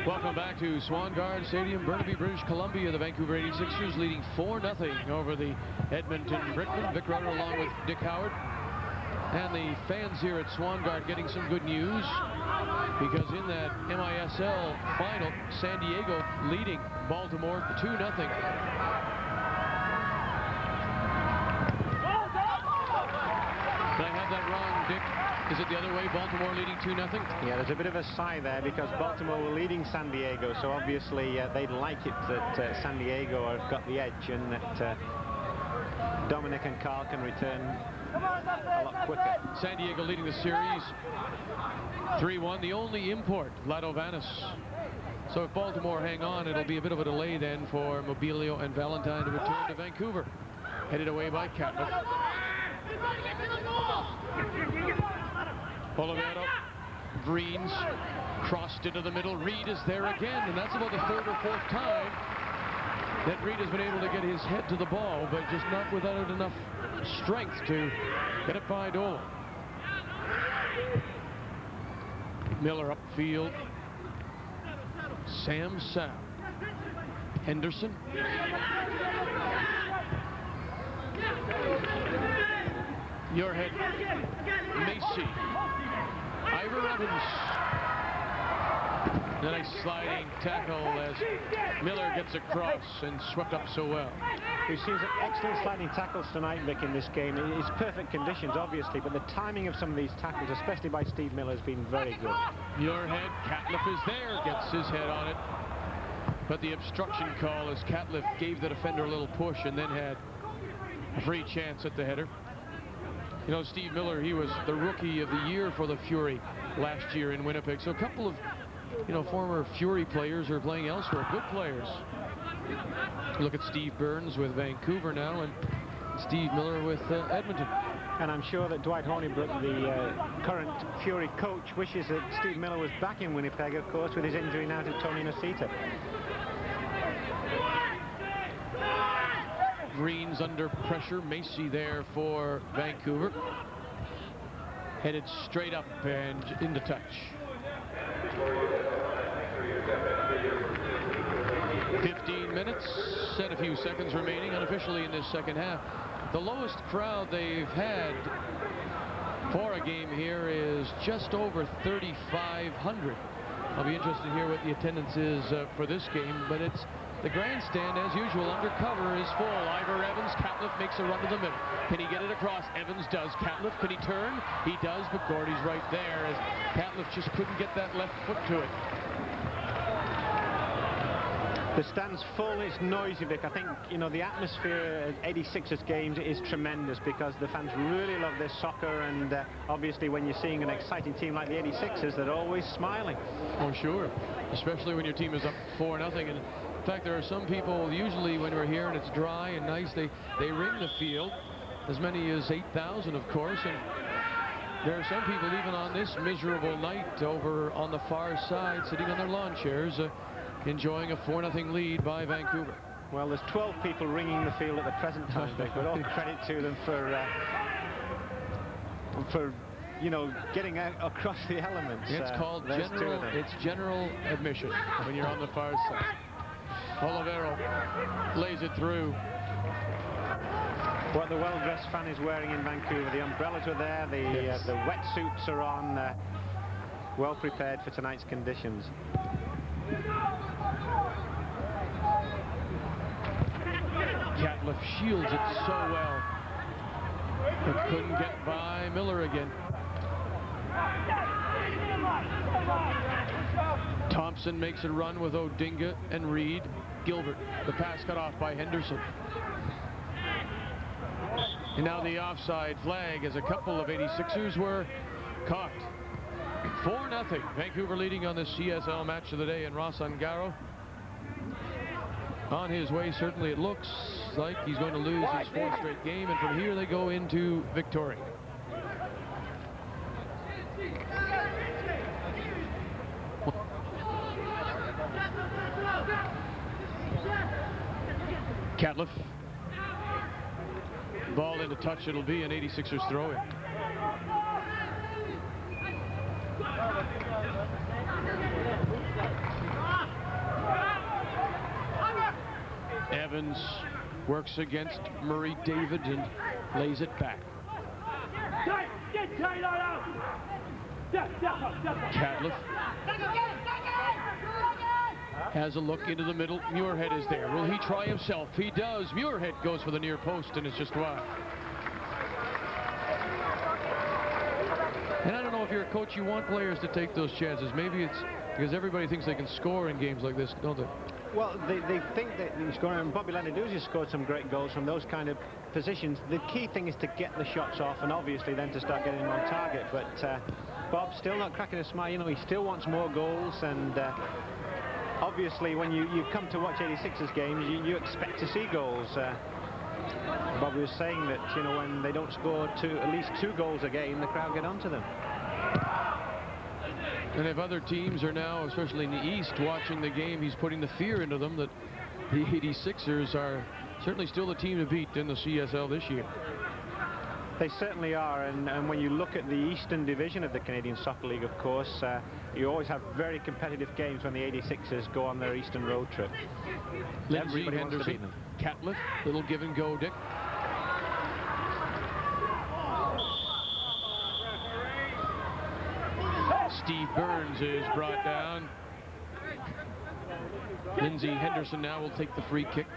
Welcome back to Swangard Stadium, Burnaby, British Columbia. The Vancouver 86ers leading 4-0 over the Edmonton Brickmen. Vic Rutter along with Dick Howard. And the fans here at Swangard getting some good news, because in that MISL final, San Diego leading Baltimore 2-0. Did I have that wrong, Dick? Is it the other way, Baltimore leading 2-0? Yeah, there's a bit of a sigh there because Baltimore were leading San Diego, so obviously they'd like it that San Diego have got the edge and that Dominic and Carl can return a lot quicker. San Diego leading the series 3-1. The only import, Vlado Vanis. So if Baltimore hang on, it'll be a bit of a delay then for Mobilio and Valentine to return to Vancouver. Headed away by Catlett. Oliveira, Vreens, crossed into the middle. Reed is there again, and that's about the 3rd or 4th time that Reed has been able to get his head to the ball, but just not without enough strength to get it by Dolan. Miller upfield. Sam Sow. Henderson. Muirhead. Macy. Ivor Evans. A nice sliding tackle as Miller gets across and swept up so well. We've seen some excellent sliding tackles tonight, Vic, in this game. It's perfect conditions, obviously, but the timing of some of these tackles, especially by Steve Miller, has been very good. Muirhead, Catlett is there, gets his head on it. But the obstruction call as Catlett gave the defender a little push and then had a free chance at the header. You know, Steve Miller, he was the Rookie of the Year for the Fury last year in Winnipeg. So a couple of, you know, former Fury players are playing elsewhere, good players. Look at Steve Burns with Vancouver now, and Steve Miller with Edmonton. And I'm sure that Dwight Hornibrook, the current Fury coach, wishes that Steve Miller was back in Winnipeg, of course, with his injury now to Tony Nocita. Greens under pressure. Macy there for Vancouver. Headed straight up and into touch. 15 minutes and a few seconds remaining unofficially in this second half. The lowest crowd they've had for a game here is just over 3,500. I'll be interested to hear what the attendance is for this game, but it's the grandstand, as usual, under cover is full. Ivor Evans, Catlett makes a run to the middle. Can he get it across? Evans does. Catlett, can he turn? He does, but Gordy's right there as Catlett just couldn't get that left foot to it. The stand's full, it's noisy, Vic. I think, you know, the atmosphere at 86ers games is tremendous because the fans really love this soccer, and obviously when you're seeing an exciting team like the 86ers, they're always smiling. Oh, sure. Especially when your team is up 4-0. And in fact, there are some people, usually when we're here and it's dry and nice, they ring the field, as many as 8,000, of course. And there are some people, even on this miserable night, over on the far side, sitting on their lawn chairs, enjoying a 4-0 lead by Vancouver. Well, there's 12 people ringing the field at the present time, Vic, but all credit to them for you know, getting out across the elements. It's called general admission when you're on the far side. Olivero lays it through. What the well-dressed fan is wearing in Vancouver. The umbrellas are there, the wetsuits are on, well prepared for tonight's conditions. Catlett shields it so well, but couldn't get by Miller again. Thompson makes a run with Odinga and Reed. Gilbert, the pass cut off by Henderson. And now the offside flag as a couple of 86ers were caught. 4-0. Vancouver leading on this CSL match of the day, and Rossangaro on his way. Certainly it looks like he's going to lose his 4th straight game, and from here they go into Victoria. Catlett. Ball into touch, it'll be an 86ers throw-in. Evans works against Murray David and lays it back. Catlett has a look into the middle. Muirhead is there. Will he try himself? He does. Muirhead goes for the near post, and it's just wide. And I don't know, if you're a coach, you want players to take those chances. Maybe it's because everybody thinks they can score in games like this, don't they? Well, they think that he's scoring, and Bobby Lenarduzzi scored some great goals from those kind of positions. The key thing is to get the shots off, and obviously then to start getting them on target. But Bob's still not cracking a smile. You know, he still wants more goals, and obviously when you come to watch 86ers games, you expect to see goals. Bobby was saying that, you know, when they don't score at least 2 goals a game, the crowd get onto them. And if other teams are now, especially in the East, watching the game, he's putting the fear into them that the 86ers are certainly still the team to beat in the CSL this year. They certainly are, and when you look at the Eastern Division of the Canadian Soccer League, of course, you always have very competitive games when the 86ers go on their Eastern road trip. Lindsay, Everybody wants to beat Henderson, them. Catlett, little give and go, Dick. Steve Burns is brought down. Lindsay Henderson now will take the free kick.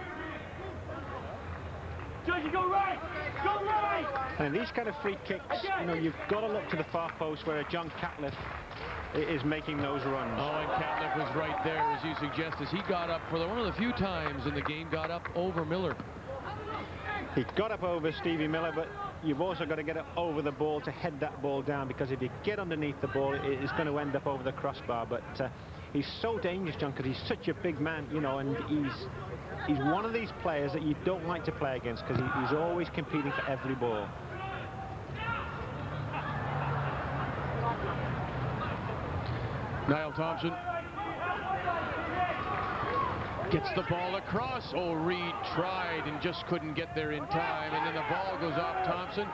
Go right! Go right! And these kind of free kicks, you know, you've got to look to the far post where John Catlett is making those runs. Oh, and Catlett was right there, as you suggest, as he got up for one of the few times in the game, got up over Miller. He got up over Stevie Miller, but you've also got to get up over the ball to head that ball down, because if you get underneath the ball, it's going to end up over the crossbar. But he's so dangerous, John, because he's such a big man, you know, and he's one of these players that you don't like to play against, because he's always competing for every ball. Niall Thompson Gets the ball across. Oh, Reed tried and just couldn't get there in time. And then the ball goes off Thompson.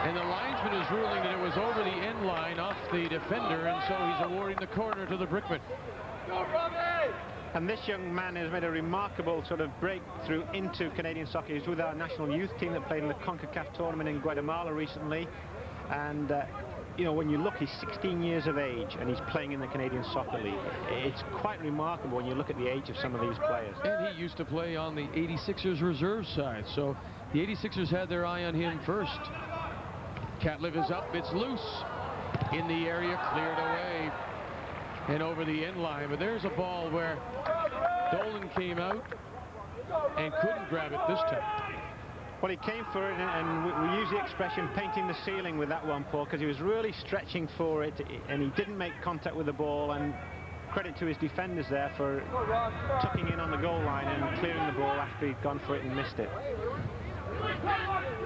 And the linesman is ruling that it was over the end line off the defender, and so he's awarding the corner to the Brickman. Go, Robbie! And this young man has made a remarkable sort of breakthrough into Canadian soccer. He's with our national youth team that played in the CONCACAF tournament in Guatemala recently. And, you know, when you look, he's 16 years of age and he's playing in the Canadian Soccer League. It's quite remarkable when you look at the age of some of these players. And he used to play on the 86ers reserve side, so the 86ers had their eye on him first. Catliffe is up, it's loose in the area, cleared away and over the end line. But there's a ball where Dolan came out and couldn't grab it this time. Well, he came for it, and we use the expression painting the ceiling with that one, Paul, because he was really stretching for it, and he didn't make contact with the ball. And credit to his defenders there for tucking in on the goal line and clearing the ball after he'd gone for it and missed it.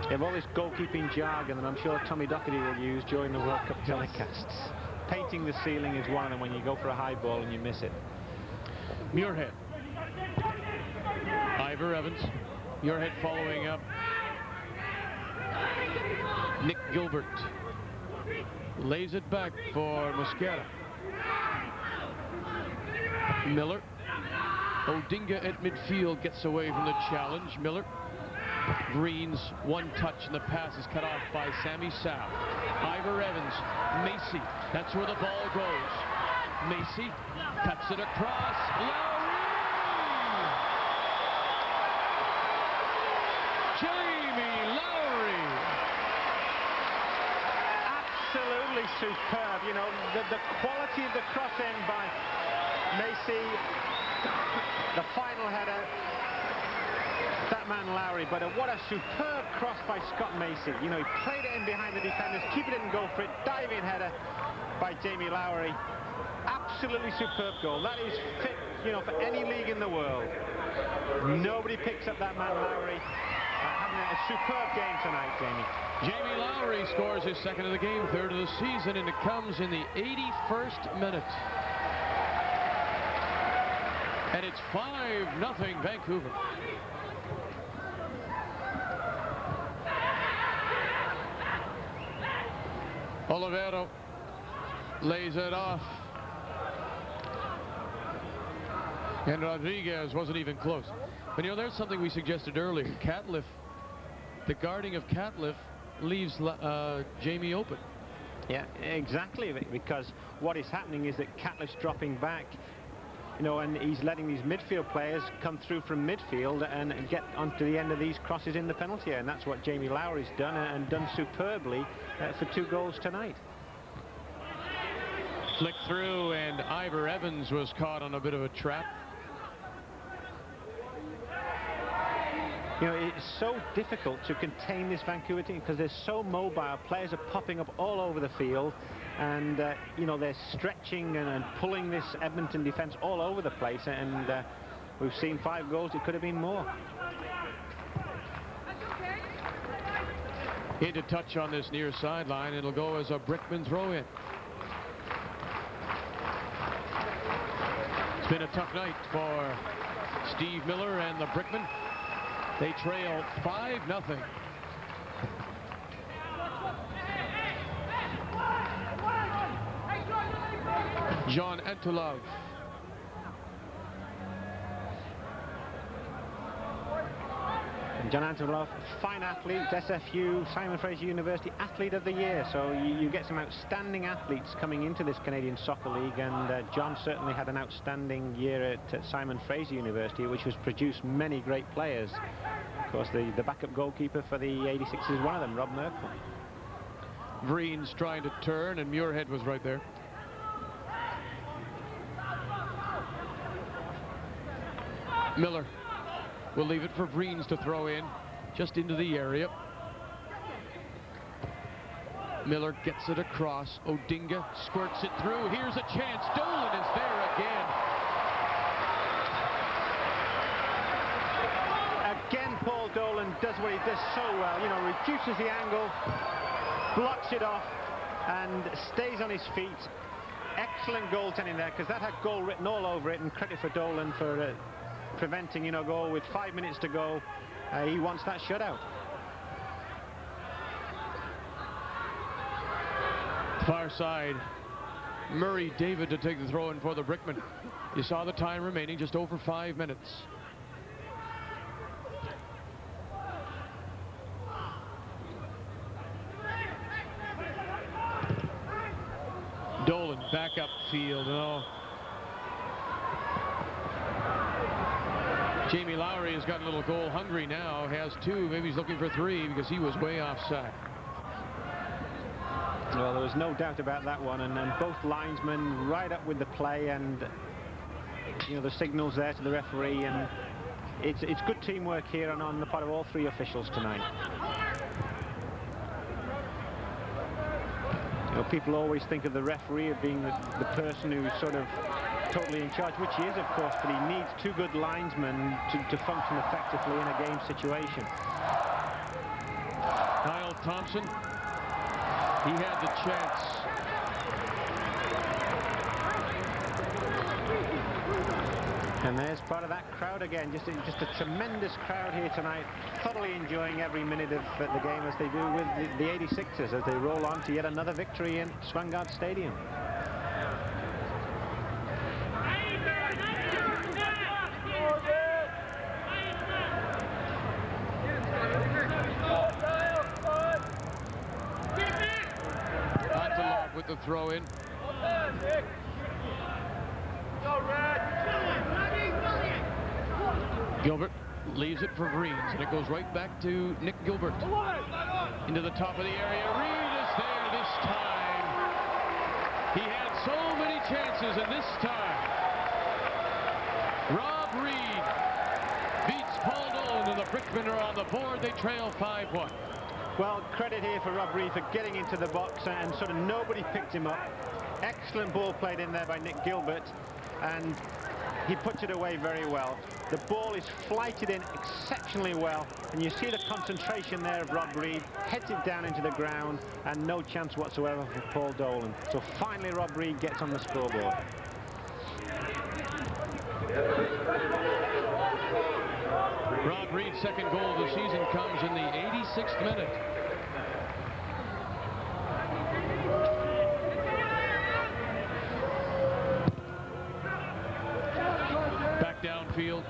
They have all this goalkeeping jargon that I'm sure Tommy Doherty will use during the World Cup telecasts. Painting the ceiling is one of them when you go for a high ball and you miss it. Muirhead. Ivor Evans. Muirhead following up. Nick Gilbert lays it back for Mosquera. Miller. Odinga at midfield gets away from the challenge. Miller. Green's one touch and the pass is cut off by Sammy Sow. Ivor Evans. Macy. That's where the ball goes. Macy cuts it across. Lowry! Jamie Lowry! Absolutely superb. You know, the quality of the cross end by Macy. The final header. That man Lowry, but what a superb cross by Scott Macy. You know, he played it in behind the defenders, keep it in and go for it. Diving header by Jamie Lowry. Absolutely superb goal. That is fit, you know, for any league in the world. Nobody picks up that man Lowry. Having a superb game tonight, Jamie. Jamie Lowry scores his second of the game, third of the season, and it comes in the 81st minute. And it's 5-0 Vancouver. Olivero lays it off. And Rodriguez wasn't even close. But you know, there's something we suggested earlier. Catliffe, the guarding of Catliffe leaves Jamie open. Yeah, exactly, because what is happening is that Catliffe's dropping back, you know, and he's letting these midfield players come through from midfield and get onto the end of these crosses in the penalty area, and that's what Jamie Lowry's done, and done superbly for 2 goals tonight. Flick through, and Ivor Evans was caught on a bit of a trap. You know, it's so difficult to contain this Vancouver team because they're so mobile. Players are popping up all over the field, and you know, they're stretching and pulling this Edmonton defense all over the place, and we've seen 5 goals. It could have been more. Into touch on this near sideline. It'll go as a Brickman throw-in. It's been a tough night for Steve Miller and the Brickman. They trail 5-0. John Antolov. And John Antolov, fine athlete, SFU, Simon Fraser University Athlete of the Year. So you get some outstanding athletes coming into this Canadian Soccer League, and John certainly had an outstanding year at Simon Fraser University, which has produced many great players. Of course, the backup goalkeeper for the 86 is one of them, Rob Merkel. Vreen's trying to turn, and Muirhead was right there. Miller will leave it for Vreens to throw in, just into the area. Miller gets it across. Odinga squirts it through. Here's a chance. Dolan is there again. Again, Paul Dolan does what he does so well. You know, reduces the angle, blocks it off, and stays on his feet. Excellent goaltending there, because that had goal written all over it, and credit for Dolan for preventing, goal with 5 minutes to go. He wants that shutout. Far side, Murray David to take the throw in for the Brickman. You saw the time remaining, just over 5 minutes. Dolan back up field. No. Jamie Lowry has got a little goal hungry now, has 2, maybe he's looking for 3 because he was way offside. Well, there was no doubt about that one, and both linesmen right up with the play, and the signals there to the referee, and it's good teamwork here and on the part of all 3 officials tonight. People always think of the referee as being the person who's sort of totally in charge, which he is, of course, but he needs 2 good linesmen to function effectively in a game situation. Kyle Thompson, he had the chance. And there's part of that crowd again, just a tremendous crowd here tonight, thoroughly enjoying every minute of the game, as they do with the 86ers as they roll on to yet another victory in Swangard Stadium. Antelov with the throw in. Gilbert leaves it for Greens, and it goes right back to Nick Gilbert. Into the top of the area. Reed is there this time. He had so many chances, and this time, Rob Reed beats Paul Dolan, and the Brickmen are on the board. They trail 5-1. Well, credit here for Rob Reed for getting into the box, and sort of nobody picked him up. Excellent ball played in there by Nick Gilbert, and he puts it away very well. The ball is flighted in exceptionally well, and you see the concentration there of Rob Reed, heads it down into the ground, and no chance whatsoever for Paul Dolan. So finally Rob Reed gets on the scoreboard. Rob Reed's second goal of the season comes in the 86th minute. Back downfield.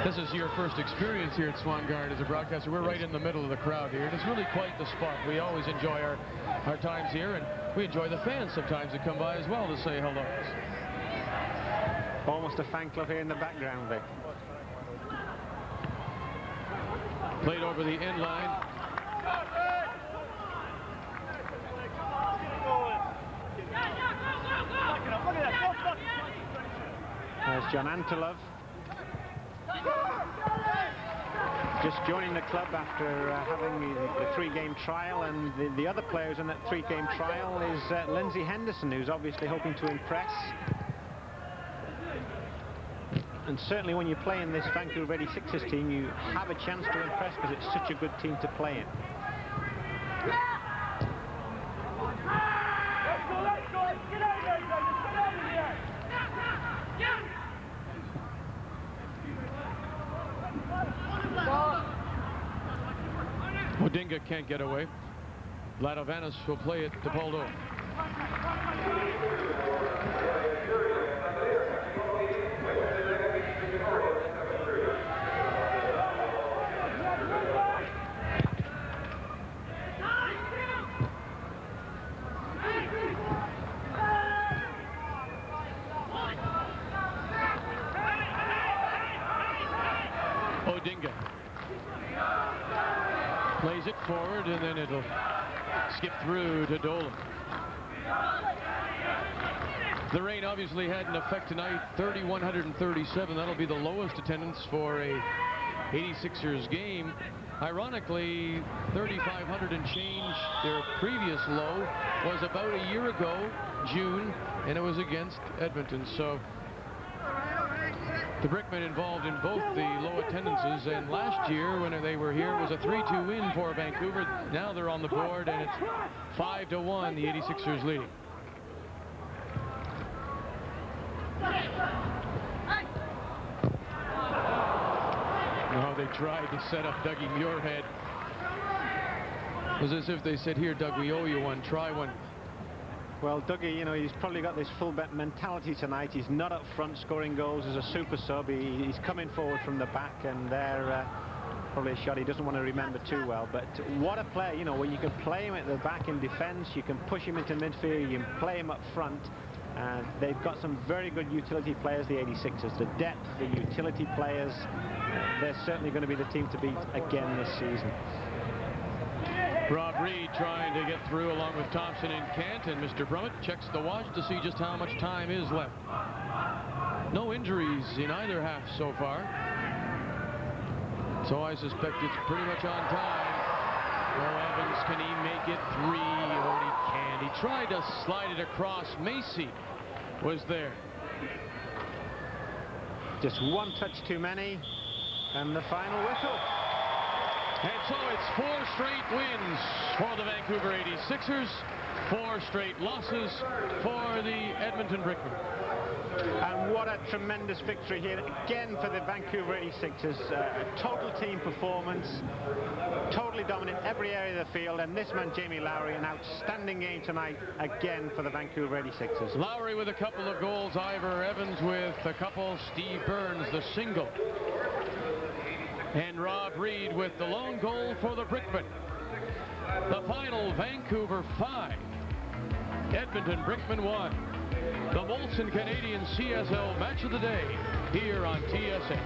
This is your first experience here at Swangard as a broadcaster. We're right in the middle of the crowd here. It's really quite the spot. We always enjoy our times here, and we enjoy the fans sometimes that come by as well to say hello. Almost a fan club here in the background, Vic. Played over the end line. There's John Antelov. Just joining the club after having the 3-game trial, and the other players in that 3-game trial is Lindsay Henderson, who's obviously hoping to impress. And certainly when you play in this Vancouver 86ers team, you have a chance to impress because it's such a good team to play in. Odinga can't get away. Ladovanis will play it to Paul Dolan. Odinga plays it forward, and then it'll skip through to Dolan. The rain obviously had an effect tonight. 3,137. That'll be the lowest attendance for a 86ers game. Ironically, 3,500 and change. Their previous low was about a year ago, June, and it was against Edmonton. So The Brickmen involved in both the low attendances, and last year when they were here it was a 3-2 win for Vancouver. Now they're on the board and it's 5-1, the 86ers leading. Now they tried to set up Dougie Muirhead. It was as if they said, here Doug, we owe you one, try one. Well, Dougie, you know, he's probably got this fullback mentality tonight. He's not up front scoring goals as a super sub. He's coming forward from the back, and they're probably a shot he doesn't want to remember too well. But what a player, you know, when you can play him at the back in defense, you can push him into midfield, you can play him up front. They've got some very good utility players, the 86ers. The depth, the utility players, they're certainly going to be the team to beat again this season. Rob Reed trying to get through along with Thompson and Kent, and Mr. Brummett checks the watch to see just how much time is left. No injuries in either half so far, so I suspect it's pretty much on time. Oh, Evans, can he make it three? Oh, he can't. He tried to slide it across. Macy was there. Just one touch too many, and the final whistle. And so it's 4 straight wins for the Vancouver 86ers, 4 straight losses for the Edmonton Brickmen. And what a tremendous victory here again for the Vancouver 86ers. A total team performance, totally dominant every area of the field, and this man Jamie Lowry, an outstanding game tonight again for the Vancouver 86ers. Lowry with a couple of goals, Ivor Evans with a couple, Steve Burns the single, and Rob Reed with the lone goal for the Brickmen. The final, Vancouver 5, Edmonton Brickmen 1. The Molson Canadian CSL Match of the Day here on TSN.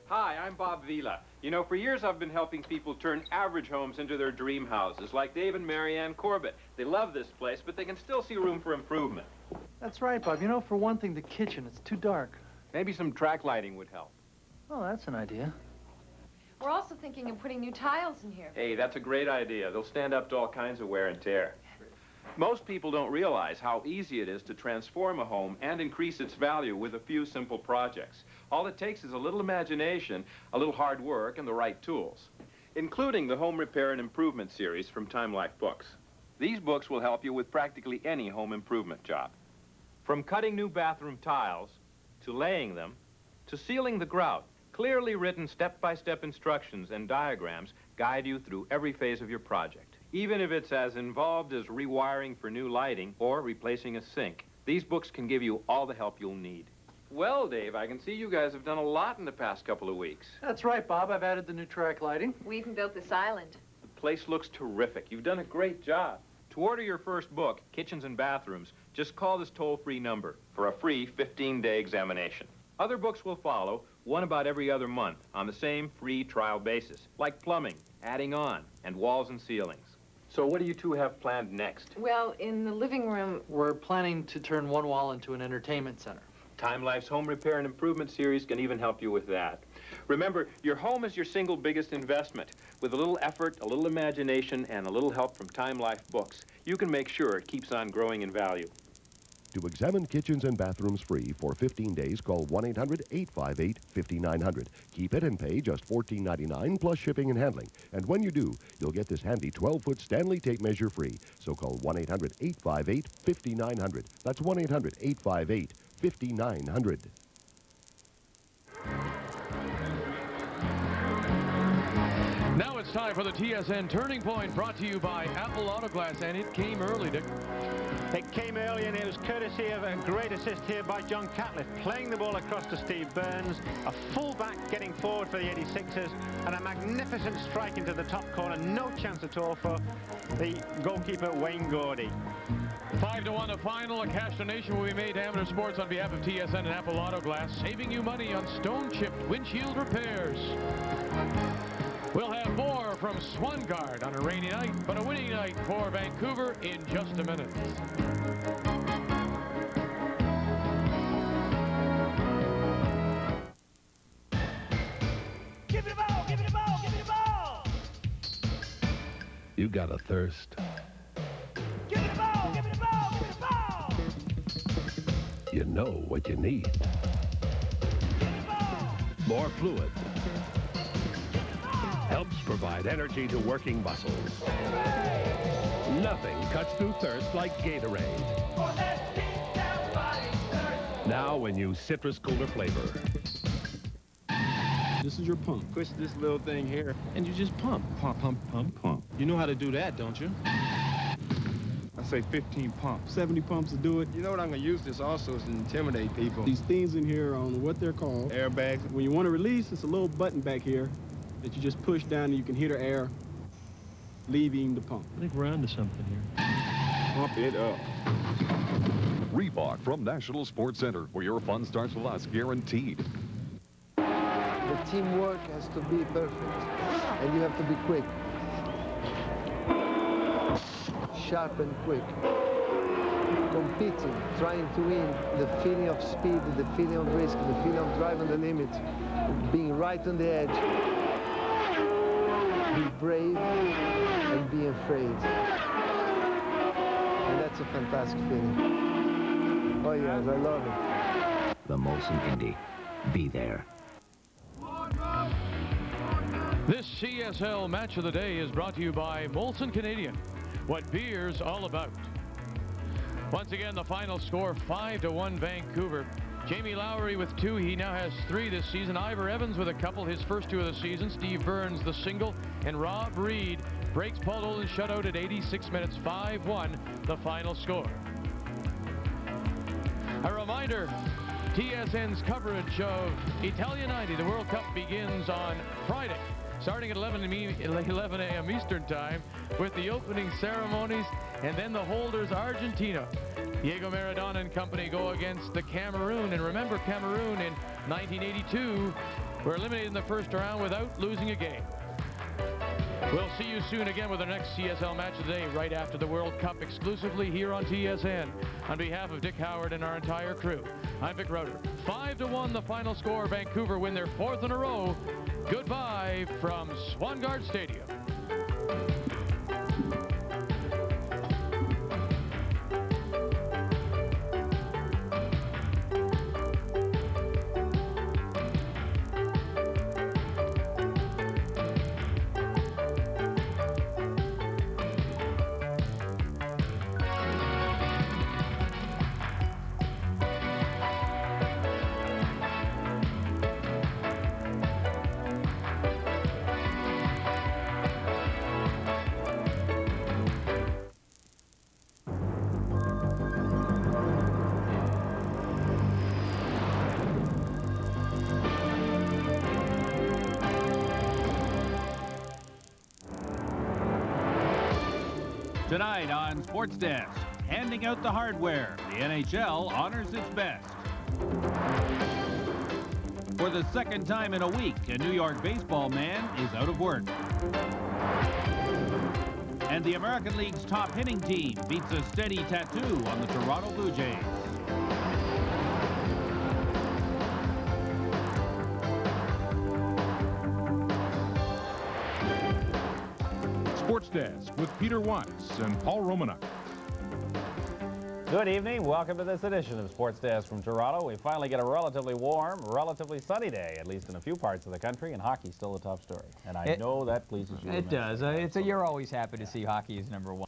Hi, I'm Bob Vila. You know, for years I've been helping people turn average homes into their dream houses, like Dave and Marianne Corbett. They love this place, but they can still see room for improvement. That's right, Bob. You know, for one thing, the kitchen, it's too dark. Maybe some track lighting would help. Oh, that's an idea. We're also thinking of putting new tiles in here. Hey, that's a great idea. They'll stand up to all kinds of wear and tear. Most people don't realize how easy it is to transform a home and increase its value with a few simple projects. All it takes is a little imagination, a little hard work, and the right tools, including the Home Repair and Improvement series from Time Life Books. These books will help you with practically any home improvement job. From cutting new bathroom tiles, to laying them, to sealing the grout, clearly written step-by-step instructions and diagrams guide you through every phase of your project. Even if it's as involved as rewiring for new lighting or replacing a sink, these books can give you all the help you'll need. Well, Dave, I can see you guys have done a lot in the past couple of weeks. That's right, Bob. I've added the new track lighting. We even built this island. The place looks terrific. You've done a great job. To order your first book, Kitchens and Bathrooms, just call this toll-free number for a free 15-day examination. Other books will follow, one about every other month, on the same free trial basis, like plumbing, adding on, and walls and ceilings. So what do you two have planned next? Well, in the living room... We're planning to turn one wall into an entertainment center. Time Life's Home Repair and Improvement series can even help you with that. Remember, your home is your single biggest investment. With a little effort, a little imagination, and a little help from Time Life Books, you can make sure it keeps on growing in value. To examine kitchens and bathrooms free for 15 days, call 1-800-858-5900. Keep it and pay just $14.99 plus shipping and handling. And when you do, you'll get this handy 12-foot Stanley tape measure free. So call 1-800-858-5900. That's 1-800-858-5900. Now it's time for the TSN Turning Point, brought to you by Apple Auto Glass, and it came early, Dick. It came early, and it was courtesy of a great assist here by John Catlett, playing the ball across to Steve Burns, a fullback getting forward for the 86ers, and a magnificent strike into the top corner. No chance at all for the goalkeeper, Wayne Gordy. 5-1 the final. A cash donation will be made to Amateur Sports on behalf of TSN and Apple Auto Glass, saving you money on stone-chipped windshield repairs. We'll have more from Swangard on a rainy night, but a winning night for Vancouver in just a minute. Give me the ball, give me the ball, give me the ball. You got a thirst. Give me the ball. you know what you need. More fluid helps provide energy to working muscles. Nothing cuts through thirst like Gatorade. Now in new citrus cooler flavor. This is your pump. Push this little thing here, and you just pump. Pump, pump, pump, pump. You know how to do that, don't you? I say 15 pumps. 70 pumps to do it. You know what I'm going to use this also is to intimidate people. These things in here are on what they're called airbags. When you want to release, it's a little button back here that you just push down and you can hear the air leaving the pump. I think we're onto something here. Pump it up. Reebok from National Sports Center, where your fun starts with us, guaranteed. The teamwork has to be perfect, and you have to be quick. Sharp and quick. Competing, trying to win, the feeling of speed, the feeling of risk, the feeling of driving the limit, being right on the edge. Be brave and be afraid. And that's a fantastic feeling. Oh yes, I love it. The Molson Indy. Be there. This CSL Match of the Day is brought to you by Molson Canadian. What beer's all about. Once again, the final score, 5-1 Vancouver. Jamie Lowry with 2. He now has 3 this season. Ivor Evans with a couple, his first 2 of the season. Steve Burns the single. And Rob Reed breaks Paul Dolan's shutout at 86 minutes, 5-1, the final score. A reminder, TSN's coverage of Italia 90, the World Cup, begins on Friday, starting at 11 a.m. Eastern Time, with the opening ceremonies, and then the holders, Argentina. Diego Maradona and company go against the Cameroon. And remember, Cameroon in 1982 were eliminated in the first round without losing a game. We'll see you soon again with our next CSL Match of the Day right after the World Cup, exclusively here on TSN. On behalf of Dick Howard and our entire crew, I'm Vic Roeder. 5-1 the final score. Vancouver win their 4th in a row. Goodbye from Swangard Stadium. Tonight on Sports Desk, handing out the hardware, the NHL honors its best. For the second time in a week, a New York baseball man is out of work. And the American League's top hitting team beats a steady tattoo on the Toronto Blue Jays. Sports Desk with Peter Watts and Paul Romanuk. Good evening. Welcome to this edition of Sports Desk from Toronto. We finally get a relatively warm, relatively sunny day, at least in a few parts of the country, and hockey's still the top story. And I know that pleases you. It does. You're always happy to see hockey as #1.